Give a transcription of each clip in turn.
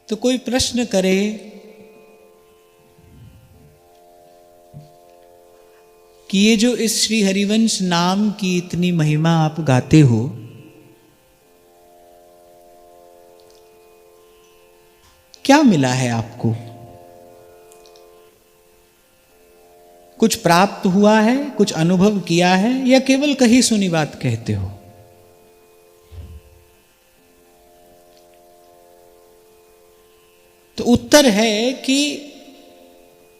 तो कोई प्रश्न करे कि ये जो इस श्री हरिवंश नाम की इतनी महिमा आप गाते हो, क्या मिला है आपको? कुछ प्राप्त हुआ है, कुछ अनुभव किया है, या केवल कही सुनी बात कहते हो? तो उत्तर है कि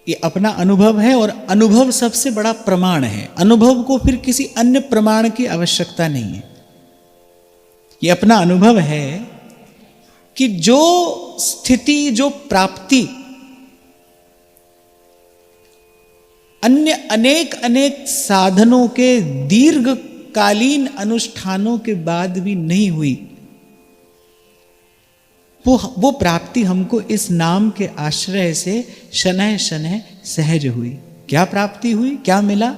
ये अपना अनुभव है, और अनुभव सबसे बड़ा प्रमाण है। अनुभव को फिर किसी अन्य प्रमाण की आवश्यकता नहीं है। ये अपना अनुभव है कि जो स्थिति, जो प्राप्ति अन्य अनेक अनेक साधनों के दीर्घकालीन अनुष्ठानों के बाद भी नहीं हुई, वो प्राप्ति हमको इस नाम के आश्रय से शनह शनह सहज हुई। क्या प्राप्ति हुई, क्या मिला?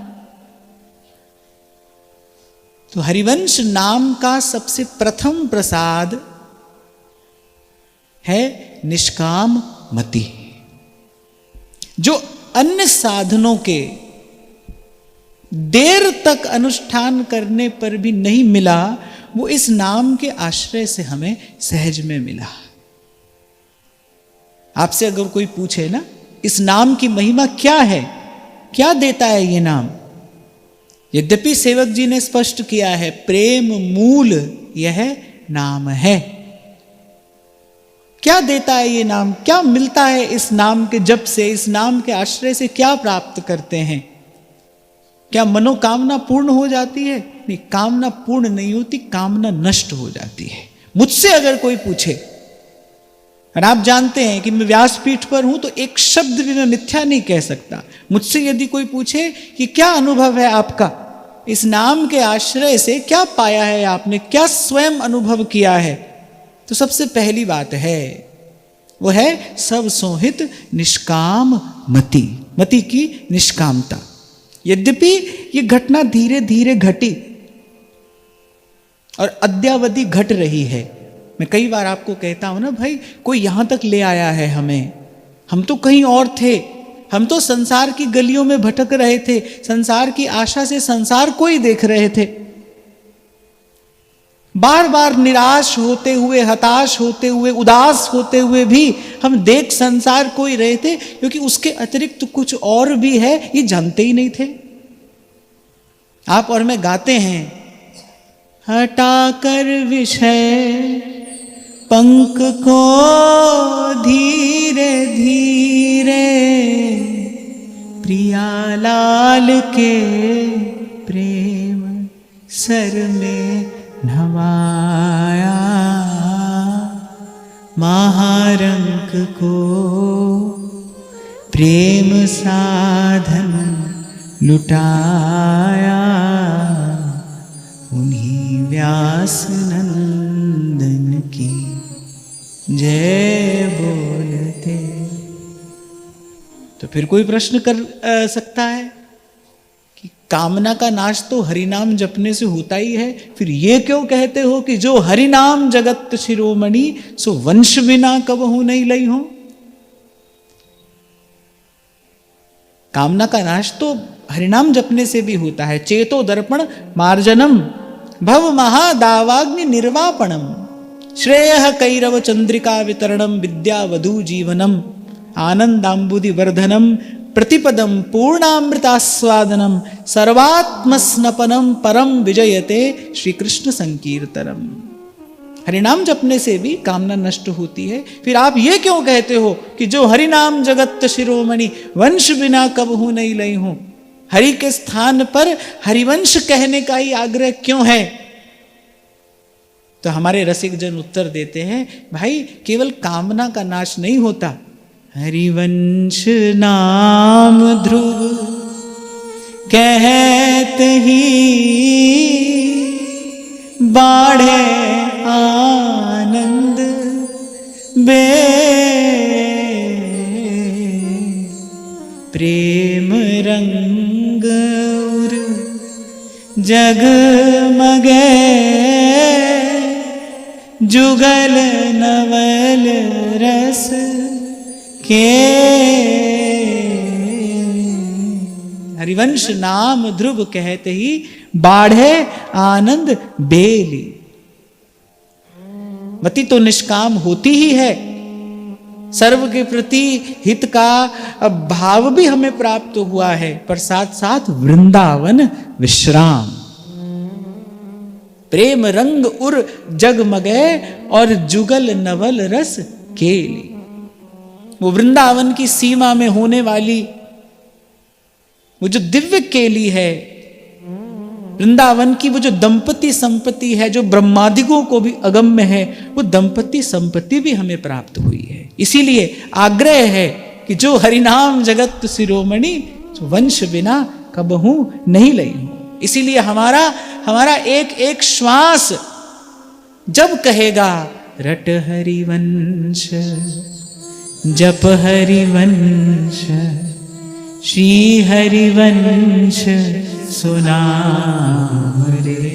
तो हरिवंश नाम का सबसे प्रथम प्रसाद है निष्काम मति। जो अन्य साधनों के देर तक अनुष्ठान करने पर भी नहीं मिला, वो इस नाम के आश्रय से हमें सहज में मिला। आपसे अगर कोई पूछे ना, इस नाम की महिमा क्या है, क्या देता है ये नाम? यद्यपि सेवक जी ने स्पष्ट किया है, प्रेम मूल यह नाम है। क्या देता है ये नाम, क्या मिलता है इस नाम के जप से, इस नाम के आश्रय से क्या प्राप्त करते हैं? क्या मनोकामना पूर्ण हो जाती है? नहीं, कामना पूर्ण नहीं होती, कामना नष्ट हो जाती है। मुझसे अगर कोई पूछे, और आप जानते हैं कि मैं व्यासपीठ पर हूं तो एक शब्द भी मैं मिथ्या नहीं कह सकता। मुझसे यदि कोई पूछे कि क्या अनुभव है आपका, इस नाम के आश्रय से क्या पाया है आपने, क्या स्वयं अनुभव किया है, तो सबसे पहली बात है वो है सब सोहित निष्काम मति, मति की निष्कामता। यद्यपि ये घटना धीरे धीरे घटी और अद्यावधि घट रही है। मैं कई बार आपको कहता हूं ना, भाई कोई यहां तक ले आया है हमें, हम तो कहीं और थे, हम तो संसार की गलियों में भटक रहे थे, संसार की आशा से संसार को ही देख रहे थे। बार बार निराश होते हुए, हताश होते हुए, उदास होते हुए भी हम देख संसार को ही रहे थे, क्योंकि उसके अतिरिक्त कुछ और भी है ये जानते ही नहीं थे। आप और मैं गाते हैं, हटाकर विषय पंख को धीरे धीरे प्रियालाल के प्रेम सर में नवाया, महारंक को प्रेम साधन लुटाया, उन्हीं व्यास नंदन की जय बोलते। तो फिर कोई प्रश्न कर सकता है कि कामना का नाश तो हरिनाम जपने से होता ही है, फिर ये क्यों कहते हो कि जो हरिनाम जगत शिरोमणि सो वंश बिना कबहू नहीं लई हो? कामना का नाश तो हरिनाम जपने से भी होता है। चेतो दर्पण मार्जनम भव महादावाग्नि निर्वापणम श्रेयः कैरव चंद्रिका वितरणम विद्यावधू जीवनम आनंदांबुधि वर्धनम प्रतिपदम पूर्णामृतास्वादनम सर्वात्मस्नपनम परम विजयते श्री कृष्ण संकीर्तनम। हरिनाम जपने से भी कामना नष्ट होती है। फिर आप ये क्यों कहते हो कि जो हरिनाम जगत शिरोमणि वंश बिना कबहू नहीं लई हूं? हरि के स्थान पर हरिवंश कहने का ही आग्रह क्यों है? तो हमारे रसिक जन उत्तर देते हैं, भाई केवल कामना का नाश नहीं होता, हरिवंश नाम ध्रुव कहत ही बाढ़े आनंद बे प्रेम रंग उर जगमगे जुगल नवल रस रस के। हरिवंश नाम ध्रुव कहते ही बाढ़े आनंद बेली। मति तो निष्काम होती ही है, सर्व के प्रति हित का भाव भी हमें प्राप्त हुआ है, पर साथ साथ वृंदावन विश्राम। प्रेम रंग उर जगमगे और जुगल नवल रस केली। वो वृंदावन की सीमा में होने वाली वो जो दिव्य केली है, वृंदावन की वो जो दंपति संपत्ति है, जो ब्रह्मादिकों को भी अगम्य है, वो दंपति संपत्ति भी हमें प्राप्त हुई है। इसीलिए आग्रह है कि जो हरिनाम जगत शिरोमणि, वंश बिना कबहू नहीं लई हूं। इसीलिए हमारा एक एक श्वास जब कहेगा रट हरिवंश, जप हरिवंश, श्री हरिवंश सुनाम रे।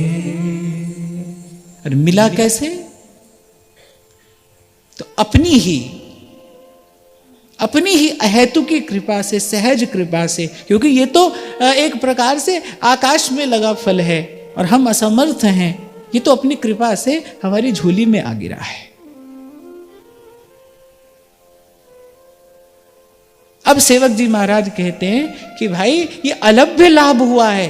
और मिला कैसे? तो अपनी ही अहेतु की कृपा से, सहज कृपा से, क्योंकि ये तो एक प्रकार से आकाश में लगा फल है और हम असमर्थ हैं। ये तो अपनी कृपा से हमारी झोली में आ गिरा है। अब सेवक जी महाराज कहते हैं कि भाई ये अलभ्य लाभ हुआ है।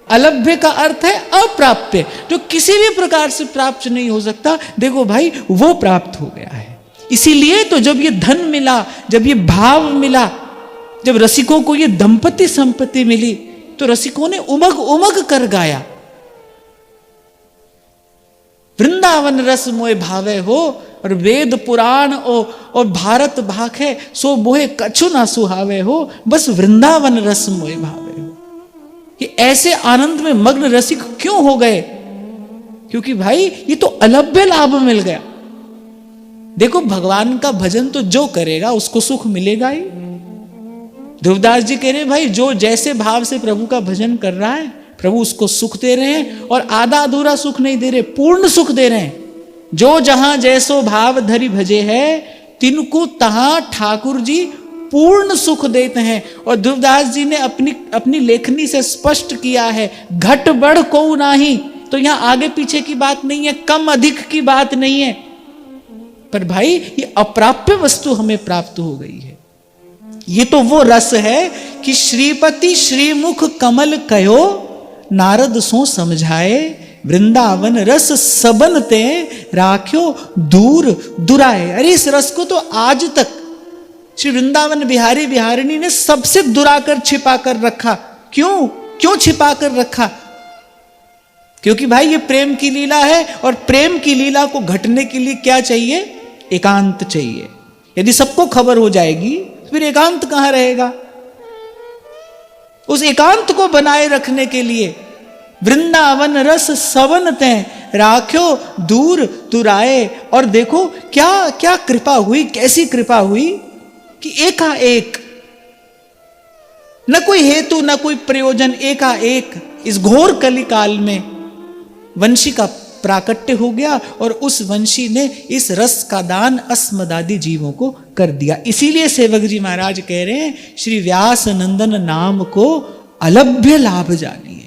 अलभ्य का अर्थ है अप्राप्य, जो किसी भी प्रकार से प्राप्त नहीं हो सकता। देखो भाई, वो प्राप्त हो गया है। इसीलिए तो जब ये धन मिला, जब ये भाव मिला, जब रसिकों को ये दंपति संपत्ति मिली, तो रसिकों ने उमग उमग कर गाया, वृंदावन रस मोए भावे हो, और वेद पुराण और भारत भाखे सो मोहे कछु ना सुहावे हो, बस वृंदावन रस मोए भावे हो। ये ऐसे आनंद में मग्न रसिक क्यों हो गए? क्योंकि भाई ये तो अलभ्य लाभ मिल गया। देखो, भगवान का भजन तो जो करेगा उसको सुख मिलेगा ही। ध्रुवदास जी कह रहे हैं, भाई जो जैसे भाव से प्रभु का भजन कर रहा है, प्रभु उसको सुख दे रहे हैं, और आधा अधूरा सुख नहीं दे रहे, पूर्ण सुख दे रहे हैं। जो जहां जैसो भाव धरि भजे है, तिनको तहां ठाकुर जी पूर्ण सुख देते हैं। और ध्रुवदास जी ने अपनी लेखनी से स्पष्ट किया है, घट बढ़ को नाही। तो यहां आगे पीछे की बात नहीं है, कम अधिक की बात नहीं है, पर भाई ये अप्राप्य वस्तु हमें प्राप्त हो गई है। ये तो वो रस है कि श्रीपति श्रीमुख कमल कयो, नारद सो समझाए, वृंदावन रस सबन ते राख्यो दूर दुराए। अरे इस रस को तो आज तक श्री वृंदावन बिहारी बिहारिणी ने सबसे दुराकर छिपा कर रखा। क्यों छिपा कर रखा? क्योंकि भाई ये प्रेम की लीला है, और प्रेम की लीला को घटने के लिए क्या चाहिए? एकांत चाहिए। यदि सबको खबर हो जाएगी फिर एकांत कहां रहेगा? उस एकांत को बनाए रखने के लिए वृंदावन रस सवन तय राख्यो दूर दुराए। और देखो क्या क्या कृपा हुई, कैसी कृपा हुई कि एकाएक, न कोई हेतु न कोई प्रयोजन, एकाएक इस घोर कलिकाल में वंशी का प्राकट्य हो गया, और उस वंशी ने इस रस का दान अस्मदादि जीवों को कर दिया। इसीलिए सेवक जी महाराज कह रहे हैं, श्री व्यास नंदन नाम को अलभ्य लाभ जानिए।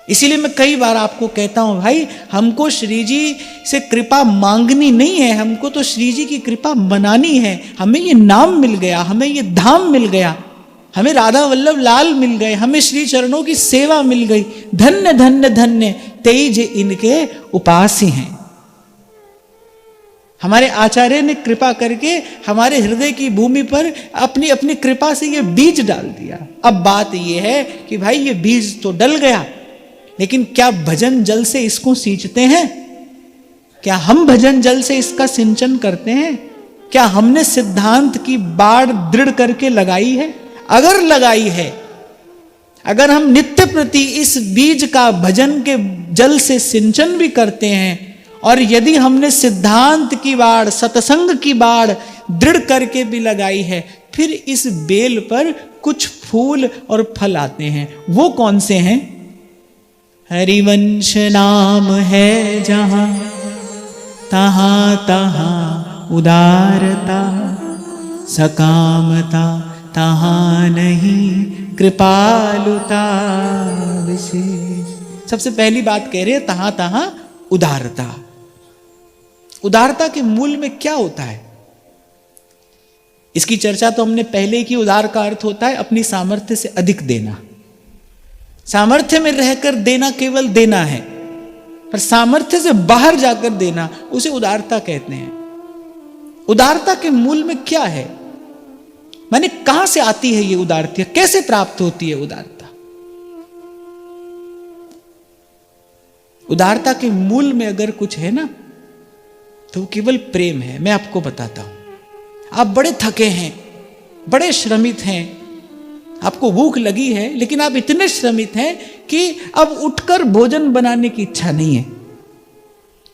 इसीलिए मैं कई बार आपको कहता हूं, भाई हमको श्री जी से कृपा मांगनी नहीं है, हमको तो श्री जी की कृपा मनानी है। हमें ये नाम मिल गया, हमें ये धाम मिल गया, हमें राधा वल्लभ लाल मिल गए, हमें श्री चरणों की सेवा मिल गई। धन्य धन्य धन्य तेज इनके उपासी हैं। हमारे आचार्य ने कृपा करके हमारे हृदय की भूमि पर अपनी अपनी कृपा से ये बीज डाल दिया। अब बात ये है कि भाई ये बीज तो डल गया, लेकिन क्या भजन जल से इसको सींचते हैं? क्या हम भजन जल से इसका सिंचन करते हैं? क्या हमने सिद्धांत की बाड़ दृढ़ करके लगाई है? अगर लगाई है, अगर हम नित्य प्रति इस बीज का भजन के जल से सिंचन भी करते हैं, और यदि हमने सिद्धांत की बाड़, सत्संग की बाड़ दृढ़ करके भी लगाई है, फिर इस बेल पर कुछ फूल और फल आते हैं। वो कौन से हैं? हरिवंश नाम है जहां तहां तहां उदारता, सकामता तहाँ नहीं कृपालुता विशेष। सबसे पहली बात कह रहे हैं तहाँ तहाँ उदारता। उदारता के मूल में क्या होता है, इसकी चर्चा तो हमने पहले की। उदार का अर्थ होता है अपनी सामर्थ्य से अधिक देना। सामर्थ्य में रहकर देना केवल देना है, पर सामर्थ्य से बाहर जाकर देना उसे उदारता कहते हैं। उदारता के मूल में क्या है, माने कहां से आती है ये उदारता, कैसे प्राप्त होती है उदारता? उदारता के मूल में अगर कुछ है ना तो वो केवल प्रेम है। मैं आपको बताता हूं। आप बड़े थके हैं, बड़े श्रमित हैं, आपको भूख लगी है, लेकिन आप इतने श्रमित हैं कि अब उठकर भोजन बनाने की इच्छा नहीं है।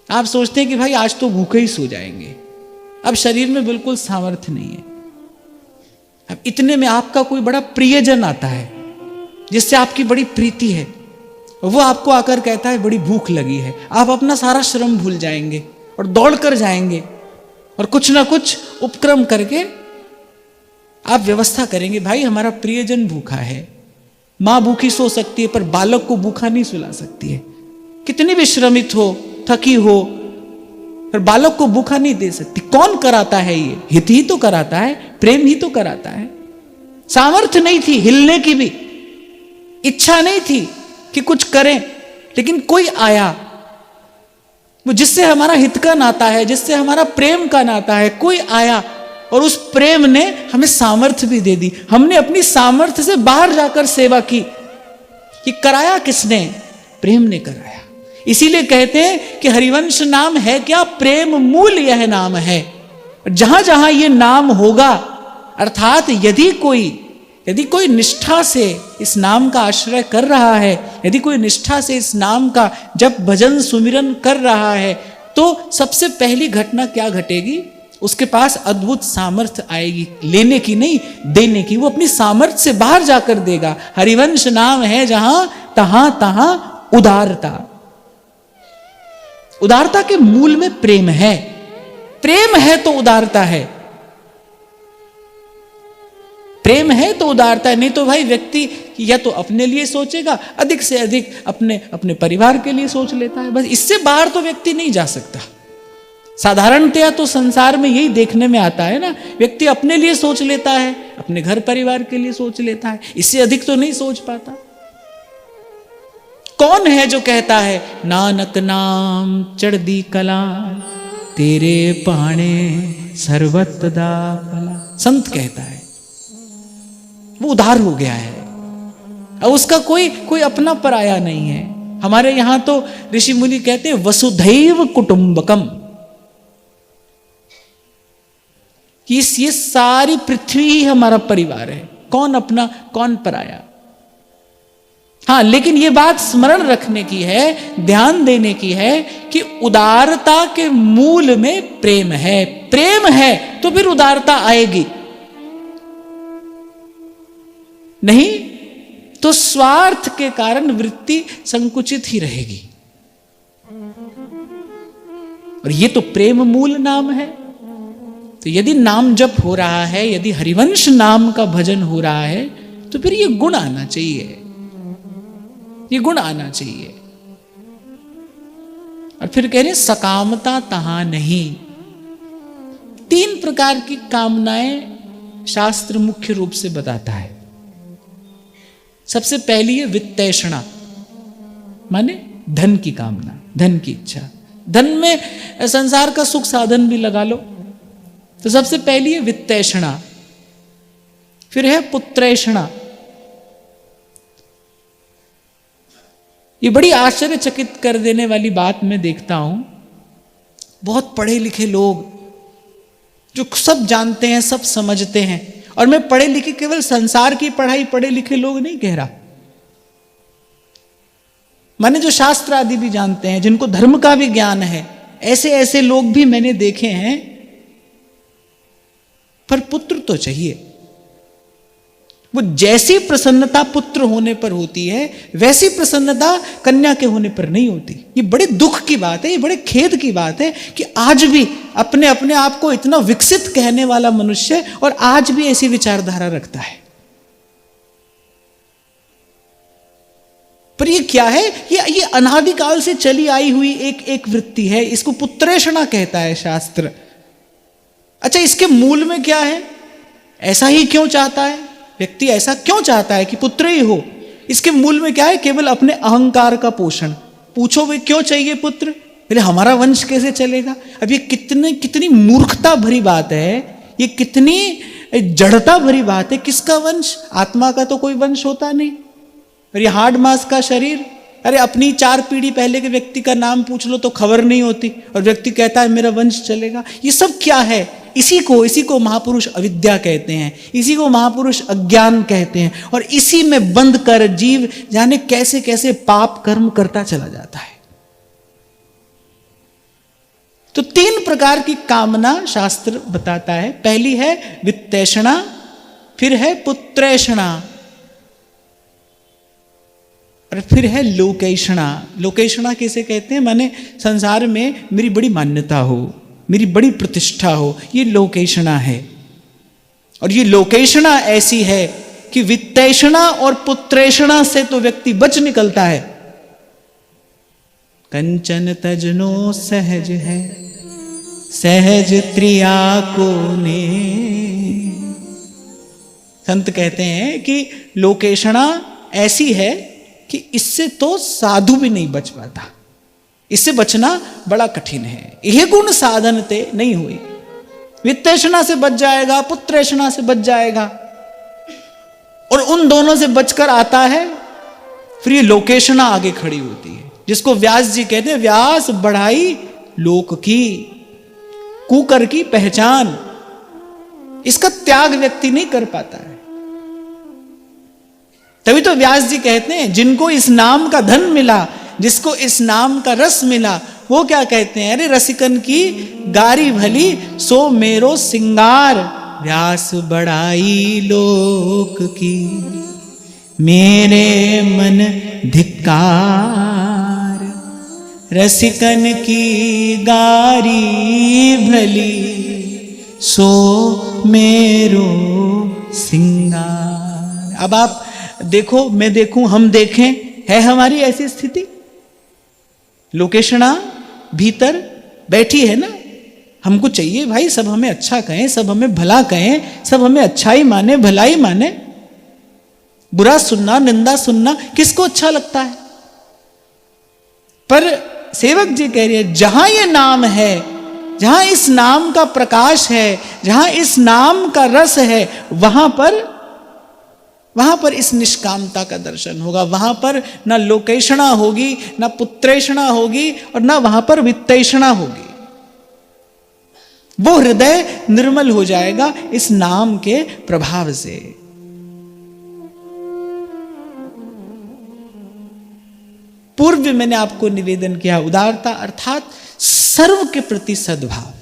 आप सोचते हैं कि भाई आज तो भूखे ही सो जाएंगे, अब शरीर में बिल्कुल सामर्थ्य नहीं है। अब इतने में आपका कोई बड़ा प्रियजन आता है जिससे आपकी बड़ी प्रीति है, वो आपको आकर कहता है बड़ी भूख लगी है। आप अपना सारा श्रम भूल जाएंगे और दौड़ कर जाएंगे और कुछ ना कुछ उपक्रम करके आप व्यवस्था करेंगे, भाई हमारा प्रियजन भूखा है। मां भूखी सो सकती है पर बालक को भूखा नहीं सुला सकती है। कितनी भी श्रमित हो, थकी हो, पर बालक को भूखा नहीं दे सकती। कौन कराता है ये? हित ही तो कराता है, प्रेम ही तो कराता है। सामर्थ्य नहीं थी हिलने की भी, इच्छा नहीं थी कि कुछ करें, लेकिन कोई आया वो जिससे हमारा हित का नाता है, जिससे हमारा प्रेम का नाता है, कोई आया और उस प्रेम ने हमें सामर्थ्य भी दे दी। हमने अपनी सामर्थ्य से बाहर जाकर सेवा की। कि कराया किसने? प्रेम ने कराया। इसीलिए कहते हैं कि हरिवंश नाम है क्या? प्रेम मूल यह नाम है। जहां जहां ये नाम होगा, अर्थात यदि कोई निष्ठा से इस नाम का आश्रय कर रहा है, यदि कोई निष्ठा से इस नाम का जब भजन सुमिरन कर रहा है, तो सबसे पहली घटना क्या घटेगी? उसके पास अद्भुत सामर्थ्य आएगी, लेने की नहीं, देने की। वो अपनी सामर्थ्य से बाहर जाकर देगा। हरिवंश नाम है जहां तहां तहां उदारता। उदारता के मूल में प्रेम है। प्रेम है तो उदारता है, प्रेम है तो उदारता है। नहीं तो भाई व्यक्ति या तो अपने लिए सोचेगा, अधिक से अधिक अपने परिवार के लिए सोच लेता है, बस। इससे बाहर तो व्यक्ति नहीं जा सकता। साधारणतया तो संसार में यही देखने में आता है ना, व्यक्ति अपने लिए सोच लेता है, अपने घर परिवार के लिए सोच लेता है, इससे अधिक तो नहीं सोच पाता। कौन है जो कहता है नानक नाम चढ़दी कला, तेरे पाणे सर्वत दा भला? संत कहता है, वो उदार हो गया है। अब उसका कोई अपना पराया नहीं है। हमारे यहां तो ऋषि मुनि कहते हैं वसुधैव कुटुंबकम, कि ये सारी पृथ्वी ही हमारा परिवार है। कौन अपना कौन पराया? हाँ, लेकिन ये बात स्मरण रखने की है, ध्यान देने की है कि उदारता के मूल में प्रेम है। प्रेम है तो फिर उदारता आएगी, नहीं तो स्वार्थ के कारण वृत्ति संकुचित ही रहेगी। और ये तो प्रेम मूल नाम है। तो यदि नाम जप हो रहा है, यदि हरिवंश नाम का भजन हो रहा है, तो फिर ये गुण आना चाहिए, ये गुण आना चाहिए। और फिर कह रहे सकामता तहां नहीं। 3 प्रकार की कामनाएं शास्त्र मुख्य रूप से बताता है। सबसे पहली है वित्तैषणा, माने धन की कामना, धन की इच्छा। धन में संसार का सुख साधन भी लगा लो। तो सबसे पहली है वित्तैषणा, फिर है पुत्रैषणा। ये बड़ी आश्चर्यचकित कर देने वाली बात मैं देखता हूं। बहुत पढ़े लिखे लोग जो सब जानते हैं, सब समझते हैं, और मैं पढ़े लिखे केवल संसार की पढ़ाई पढ़े लिखे लोग नहीं कह रहा, माने जो शास्त्र आदि भी जानते हैं, जिनको धर्म का भी ज्ञान है, ऐसे ऐसे लोग भी मैंने देखे हैं। पर पुत्र तो चाहिए, वो जैसी प्रसन्नता पुत्र होने पर होती है वैसी प्रसन्नता कन्या के होने पर नहीं होती। ये बड़े दुख की बात है, ये बड़े खेद की बात है कि आज भी अपने अपने आप को इतना विकसित कहने वाला मनुष्य और आज भी ऐसी विचारधारा रखता है। पर ये क्या है? ये अनादिकाल से चली आई हुई एक वृत्ति है। इसको पुत्रेषणा कहता है शास्त्र। अच्छा, इसके मूल में क्या है? ऐसा ही क्यों चाहता है व्यक्ति? ऐसा क्यों चाहता है कि पुत्र ही हो? इसके मूल में क्या है? केवल अपने अहंकार का पोषण। पूछो वे क्यों चाहिए पुत्र? बोले हमारा वंश कैसे चलेगा? अब ये कितनी मूर्खता भरी बात है, ये कितनी जड़ता भरी बात है। किसका वंश? आत्मा का तो कोई वंश होता नहीं। और ये हार्ड मास का शरीर, अरे अपनी 4 पीढ़ी पहले के व्यक्ति का नाम पूछ लो तो खबर नहीं होती और व्यक्ति कहता है मेरा वंश चलेगा। ये सब क्या है? इसी को महापुरुष अविद्या कहते हैं, इसी को महापुरुष अज्ञान कहते हैं। और इसी में बंद कर जीव जाने कैसे कैसे पाप कर्म करता चला जाता है। तो 3 प्रकार की कामना शास्त्र बताता है। पहली है वित्तैषणा, फिर है पुत्रेषणा और फिर है लोकैषणा। लोकैषणा किसे कहते हैं? माने संसार में मेरी बड़ी मान्यता हो, मेरी बड़ी प्रतिष्ठा हो, ये लोकैषणा है। और ये लोकैषणा ऐसी है कि वित्तैषणा और पुत्रेषणा से तो व्यक्ति बच निकलता है। कंचन तजनो सहज है, सहज त्रिया को ने। संत कहते हैं कि लोकैषणा ऐसी है कि इससे तो साधु भी नहीं बच पाता, इससे बचना बड़ा कठिन है। यह गुण साधन ते नहीं हुई। वित्तैषणा से बच जाएगा, पुत्रेषणा से बच जाएगा, और उन दोनों से बचकर आता है फिर ये लोकेषणा आगे खड़ी होती है, जिसको व्यास जी कहते हैं व्यास बढ़ाई लोक की, कुकर की पहचान। इसका त्याग व्यक्ति नहीं कर पाता है। तभी तो व्यास जी कहते हैं जिनको इस नाम का धन मिला, जिसको इस नाम का रस मिला, वो क्या कहते हैं? अरे रसिकन की गारी भली सो मेरो सिंगार, व्यास बढ़ाई लोक की मेरे मन धिक्कार। रसिकन की गारी भली सो मेरो सिंगार। अब आप देखो, मैं देखूं, हम देखें, है हमारी ऐसी स्थिति? लोकेषणा भीतर बैठी है ना। हमको चाहिए भाई सब हमें अच्छा कहें, सब हमें भला कहें, सब हमें अच्छाई माने, भलाई माने। बुरा सुनना, निंदा सुनना किसको अच्छा लगता है? पर सेवक जी कह रहे हैं जहां ये नाम है, जहां इस नाम का प्रकाश है, जहां इस नाम का रस है, वहां पर इस निष्कामता का दर्शन होगा। वहां पर ना लोकेषणा होगी, ना पुत्रेषणा होगी, और ना वहां पर वित्तैषणा होगी। वो हृदय निर्मल हो जाएगा इस नाम के प्रभाव से। पूर्व में मैंने आपको निवेदन किया, उदारता अर्थात सर्व के प्रति सद्भाव।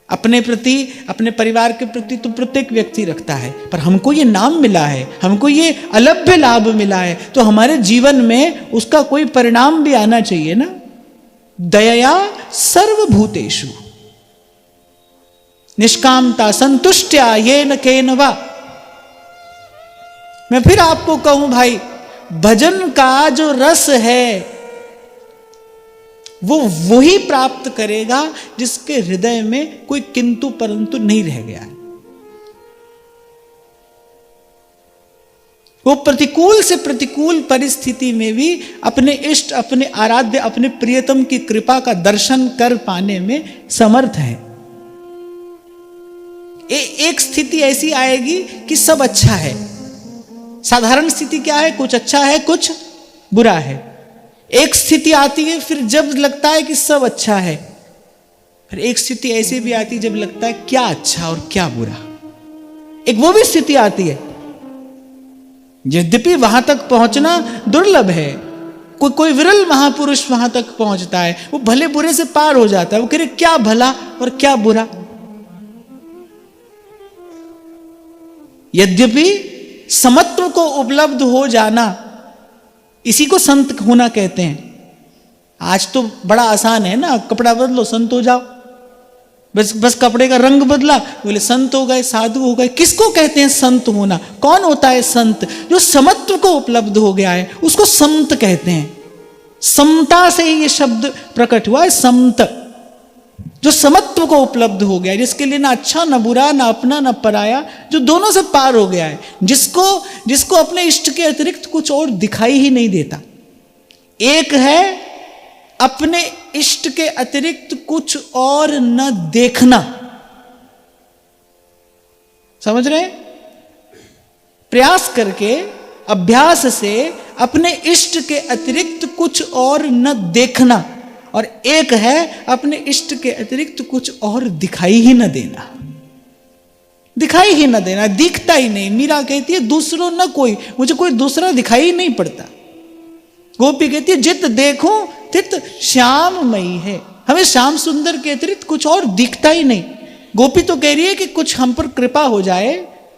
अपने प्रति, अपने परिवार के प्रति तो प्रत्येक व्यक्ति रखता है, पर हमको ये नाम मिला है, हमको ये अलभ्य लाभ मिला है, तो हमारे जीवन में उसका कोई परिणाम भी आना चाहिए ना। दयया सर्वभूतेषु निष्कामता संतुष्ट्या येन केन वा। मैं फिर आपको कहूं भाई, भजन का जो रस है वो वही प्राप्त करेगा जिसके हृदय में कोई किंतु परंतु नहीं रह गया है। वो प्रतिकूल से प्रतिकूल परिस्थिति में भी अपने इष्ट, अपने आराध्य, अपने प्रियतम की कृपा का दर्शन कर पाने में समर्थ है। एक स्थिति ऐसी आएगी कि सब अच्छा है। साधारण स्थिति क्या है? कुछ अच्छा है, कुछ बुरा है। एक स्थिति आती है फिर जब लगता है कि सब अच्छा है, फिर एक स्थिति ऐसी भी आती है जब लगता है क्या अच्छा और क्या बुरा। एक वो भी स्थिति आती है, यद्यपि वहां तक पहुंचना दुर्लभ है, कोई विरल महापुरुष वहां तक पहुंचता है, वो भले बुरे से पार हो जाता है। वो कह रहे क्या भला और क्या बुरा। यद्यपि समत्व को उपलब्ध हो जाना, इसी को संत होना कहते हैं। आज तो बड़ा आसान है ना, कपड़ा बदलो संत हो जाओ, बस कपड़े का रंग बदला बोले संत हो गए, साधु हो गए। किसको कहते हैं संत होना? कौन होता है संत? जो समत्व को उपलब्ध हो गया है उसको संत कहते हैं। समता से ही ये शब्द प्रकट हुआ है, समत, जो समत्व को उपलब्ध हो गया है, जिसके लिए ना अच्छा ना बुरा, ना अपना ना पराया, जो दोनों से पार हो गया है, जिसको अपने इष्ट के अतिरिक्त कुछ और दिखाई ही नहीं देता। एक है अपने इष्ट के अतिरिक्त कुछ और न देखना, समझ रहे? प्रयास करके, अभ्यास से अपने इष्ट के अतिरिक्त कुछ और न देखना, और एक है अपने इष्ट के अतिरिक्त कुछ और दिखाई ही न देना। दिखाई ही न देना, दिखता ही नहीं। मीरा कहती है दूसरों न कोई, मुझे कोई दूसरा दिखाई ही नहीं पड़ता। गोपी कहती है जित देखो तित श्याममयी है, हमें श्याम सुंदर के अतिरिक्त कुछ और दिखता ही नहीं। गोपी तो कह रही है कि कुछ हम पर कृपा हो जाए,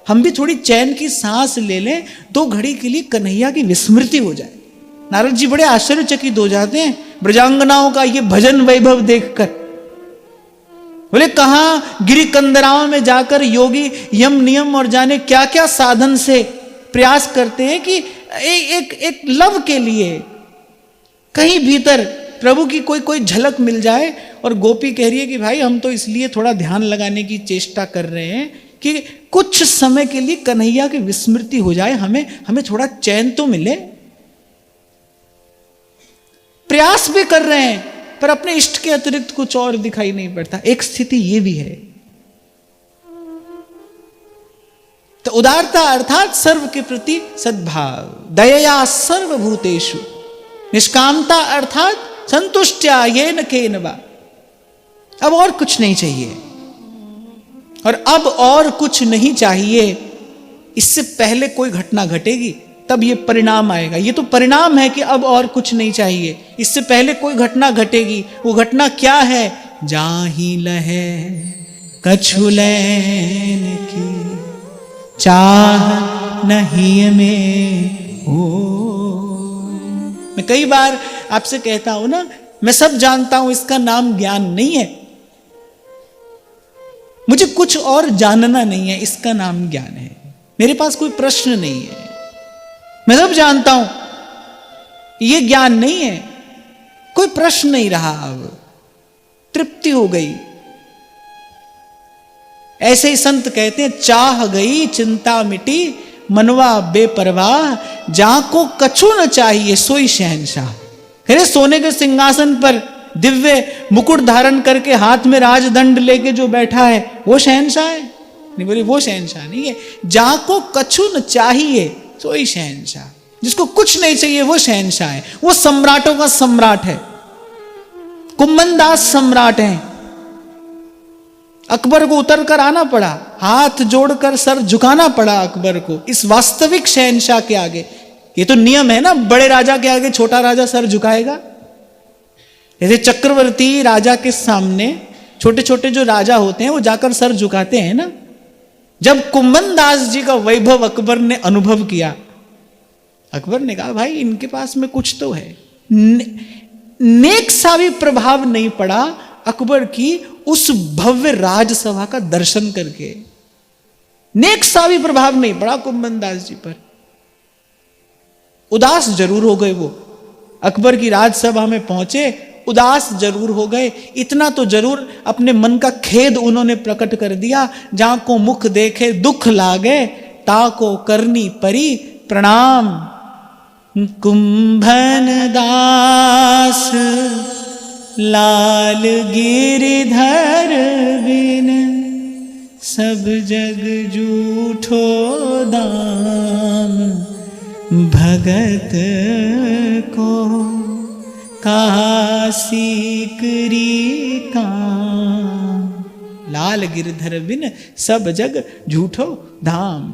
हम भी थोड़ी चैन की सांस ले लें, 2 घड़ी के लिए कन्हैया की विस्मृति हो जाए। नारद जी बड़े आश्चर्यचकित हो जाते हैं ब्रजांगनाओं का ये भजन वैभव देखकर। बोले कहां गिरी कंदराओं में जाकर योगी यम नियम और जाने क्या क्या साधन से प्रयास करते हैं कि एक लव के लिए कहीं भीतर प्रभु की कोई झलक मिल जाए। और गोपी कह रही है कि भाई हम तो इसलिए थोड़ा ध्यान लगाने की चेष्टा कर रहे हैं कि कुछ समय के लिए कन्हैया की विस्मृति हो जाए, हमें थोड़ा चैन तो मिले। प्रयास भी कर रहे हैं पर अपने इष्ट के अतिरिक्त कुछ और दिखाई नहीं पड़ता। एक स्थिति ये भी है। तो उदारता अर्थात सर्व के प्रति सद्भाव, दयया सर्वभूतेषु, निष्कामता अर्थात संतुष्ट्या येन केन वा। अब और कुछ नहीं चाहिए, और अब और कुछ नहीं चाहिए, इससे पहले कोई घटना घटेगी तब ये परिणाम आएगा। ये तो परिणाम है कि अब और कुछ नहीं चाहिए, इससे पहले कोई घटना घटेगी। वो घटना क्या है? जाहि लहे कछु लैन की चाह नहीं में हो। मैं कई बार आपसे कहता हूं ना, मैं सब जानता हूं, इसका नाम ज्ञान नहीं है। मुझे कुछ और जानना नहीं है, इसका नाम ज्ञान है। मेरे पास कोई प्रश्न नहीं है, मैं सब जानता हूं, ये ज्ञान नहीं है। कोई प्रश्न नहीं रहा, अब तृप्ति हो गई। ऐसे ही संत कहते हैं चाह गई चिंता मिटी मनवा बेपरवाह, जाको कछु न चाहिए सोई शहंशाह। अरे सोने के सिंहासन पर दिव्य मुकुट धारण करके हाथ में राजदंड लेके जो बैठा है वो शहंशाह है? नहीं, बोली वो शहंशाह नहीं है। जाको कछु न चाहिए सोई शहंशाह, जिसको कुछ नहीं चाहिए वो शहंशाह है। वो सम्राटों का सम्राट है, कुम्भनदास सम्राट है। अकबर को उतर कर आना पड़ा, हाथ जोड़कर सर झुकाना पड़ा अकबर को इस वास्तविक शहंशाह के आगे। ये तो नियम है ना, बड़े राजा के आगे छोटा राजा सर झुकाएगा। जैसे चक्रवर्ती राजा के सामने छोटे छोटे जो राजा होते हैं वो जाकर सर झुकाते हैं ना। जब कुम्भनदास जी का वैभव अकबर ने अनुभव किया, अकबर ने कहा भाई इनके पास में कुछ तो है। नेक सा भी प्रभाव नहीं पड़ा अकबर की उस भव्य राजसभा का दर्शन करके। नेक सा भी प्रभाव नहीं पड़ा कुम्भनदास जी पर। उदास जरूर हो गए वो, अकबर की राजसभा में पहुंचे, उदास जरूर हो गए। इतना तो जरूर अपने मन का खेद उन्होंने प्रकट कर दिया। जहां को मुख देखे दुख लागे, ताको करनी परी प्रणाम। कुंभन दास लाल गिरधर बिन, सब जग जूठो दाम। भगत को कहा सीकरी काम। लाल गिरधर बिन सब जग झूठो धाम।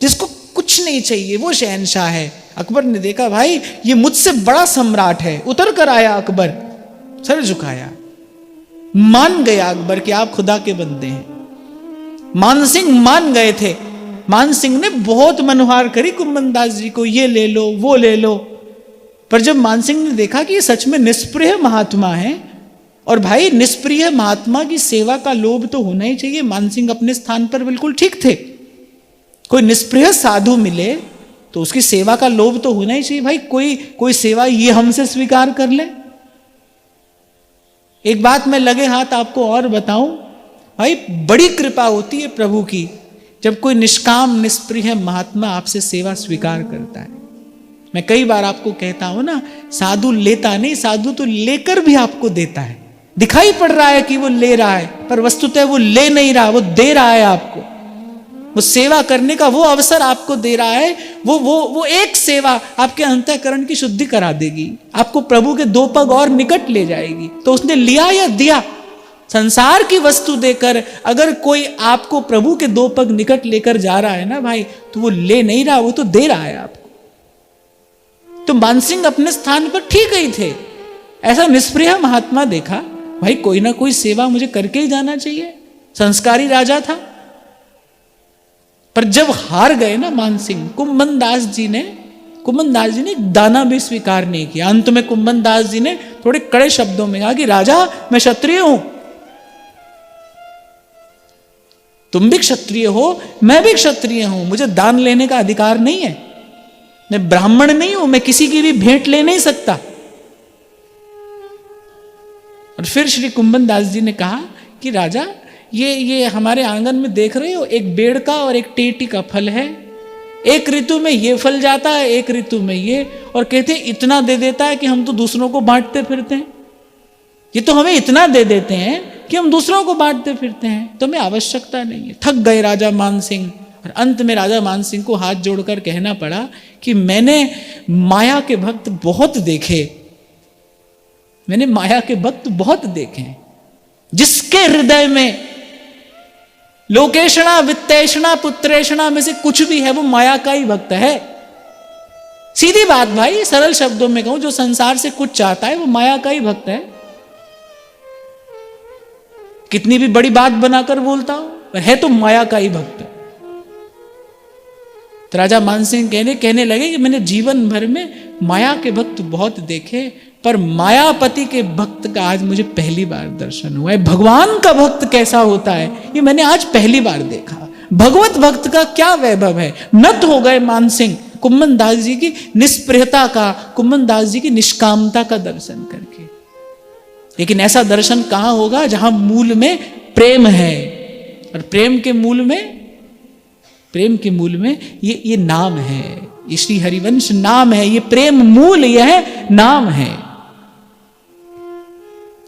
जिसको कुछ नहीं चाहिए वो शहंशाह है। अकबर ने देखा भाई ये मुझसे बड़ा सम्राट है, उतर कर आया अकबर, सर झुकाया, मान गया अकबर कि आप खुदा के बंदे हैं। मानसिंह मान गए थे। मानसिंह ने बहुत मनोहार करी कुम्भन दास जी को, ये ले लो वो ले लो। पर जब मानसिंह ने देखा कि ये सच में निष्प्रिय महात्मा है, और भाई निष्प्रिय महात्मा की सेवा का लोभ तो होना ही चाहिए, मानसिंह अपने स्थान पर बिल्कुल ठीक थे। कोई निष्प्रिय साधु मिले तो उसकी सेवा का लोभ तो होना ही चाहिए। भाई कोई सेवा ये हमसे स्वीकार कर ले। एक बात मैं लगे हाथ आपको और बताऊं, भाई बड़ी कृपा होती है प्रभु की जब कोई निष्काम निष्प्रिय महात्मा आपसे सेवा स्वीकार करता है। मैं कई बार आपको कहता हूं ना, साधु लेता नहीं, साधु तो लेकर भी आपको देता है। दिखाई पड़ रहा है कि वो ले रहा है, पर वस्तुतः वो ले नहीं रहा, वो दे रहा है आपको। वो सेवा करने का वो अवसर आपको दे रहा है। वो एक सेवा आपके अंतःकरण की शुद्धि करा देगी, आपको प्रभु के 2 पग और निकट ले जाएगी। तो उसने लिया या दिया? संसार की वस्तु देकर अगर कोई आपको प्रभु के 2 पग निकट लेकर जा रहा है ना भाई, तो वो ले नहीं रहा, वो तो दे रहा है आपको। तो मानसिंह अपने स्थान पर ठीक ही थे। ऐसा निष्प्रिय महात्मा देखा, भाई कोई ना कोई सेवा मुझे करके ही जाना चाहिए। संस्कारी राजा था। पर जब हार गए ना मानसिंह, कुम्भन दास जी ने एक दाना भी स्वीकार नहीं किया। अंत में कुम्भन दास जी ने थोड़े कड़े शब्दों में कहा कि राजा, मैं क्षत्रिय हूं, तुम भी क्षत्रिय हो, मैं भी क्षत्रिय हूं, मुझे दान लेने का अधिकार नहीं है। मैं ब्राह्मण नहीं हूं, मैं किसी की भी भेंट ले नहीं सकता। और फिर श्री कुम्भन दास जी ने कहा कि राजा, ये हमारे आंगन में देख रहे हो, एक बेड़ का और एक टेटी का फल है। एक ऋतु में ये फल जाता है, एक ऋतु में ये, और कहते हैं इतना दे देता है कि हम तो दूसरों को बांटते फिरते हैं। ये तो हमें इतना दे देते हैं कि हम दूसरों को बांटते फिरते हैं, तो हमें आवश्यकता नहीं है। थक गए राजा मानसिंह, और अंत में राजा मानसिंह को हाथ जोड़कर कहना पड़ा कि मैंने माया के भक्त बहुत देखे, मैंने माया के भक्त बहुत देखे, जिसके हृदय में लोकेशणा वित्तेषणा पुत्रेषणा में से कुछ भी है, वो माया का ही भक्त है। सीधी बात भाई, सरल शब्दों में कहूं, जो संसार से कुछ चाहता है वो माया का ही भक्त है। कितनी भी बड़ी बात बनाकर बोलता हूं, है तो माया का ही भक्त। तो राजा मानसिंह कहने लगे कि मैंने जीवन भर में माया के भक्त बहुत देखे, पर मायापति के भक्त का आज मुझे पहली बार दर्शन हुआ है। भगवान का भक्त कैसा होता है ये मैंने आज पहली बार देखा। भगवत भक्त का क्या वैभव है। नत हो गए मानसिंह कुम्भन दास जी की निष्प्रियता का, कुम्भन दास जी की निष्कामता का दर्शन करके। लेकिन ऐसा दर्शन कहां होगा? जहां मूल में प्रेम है, और प्रेम के मूल में ये नाम है, ये श्री हरिवंश नाम है, ये प्रेम मूल यह नाम है।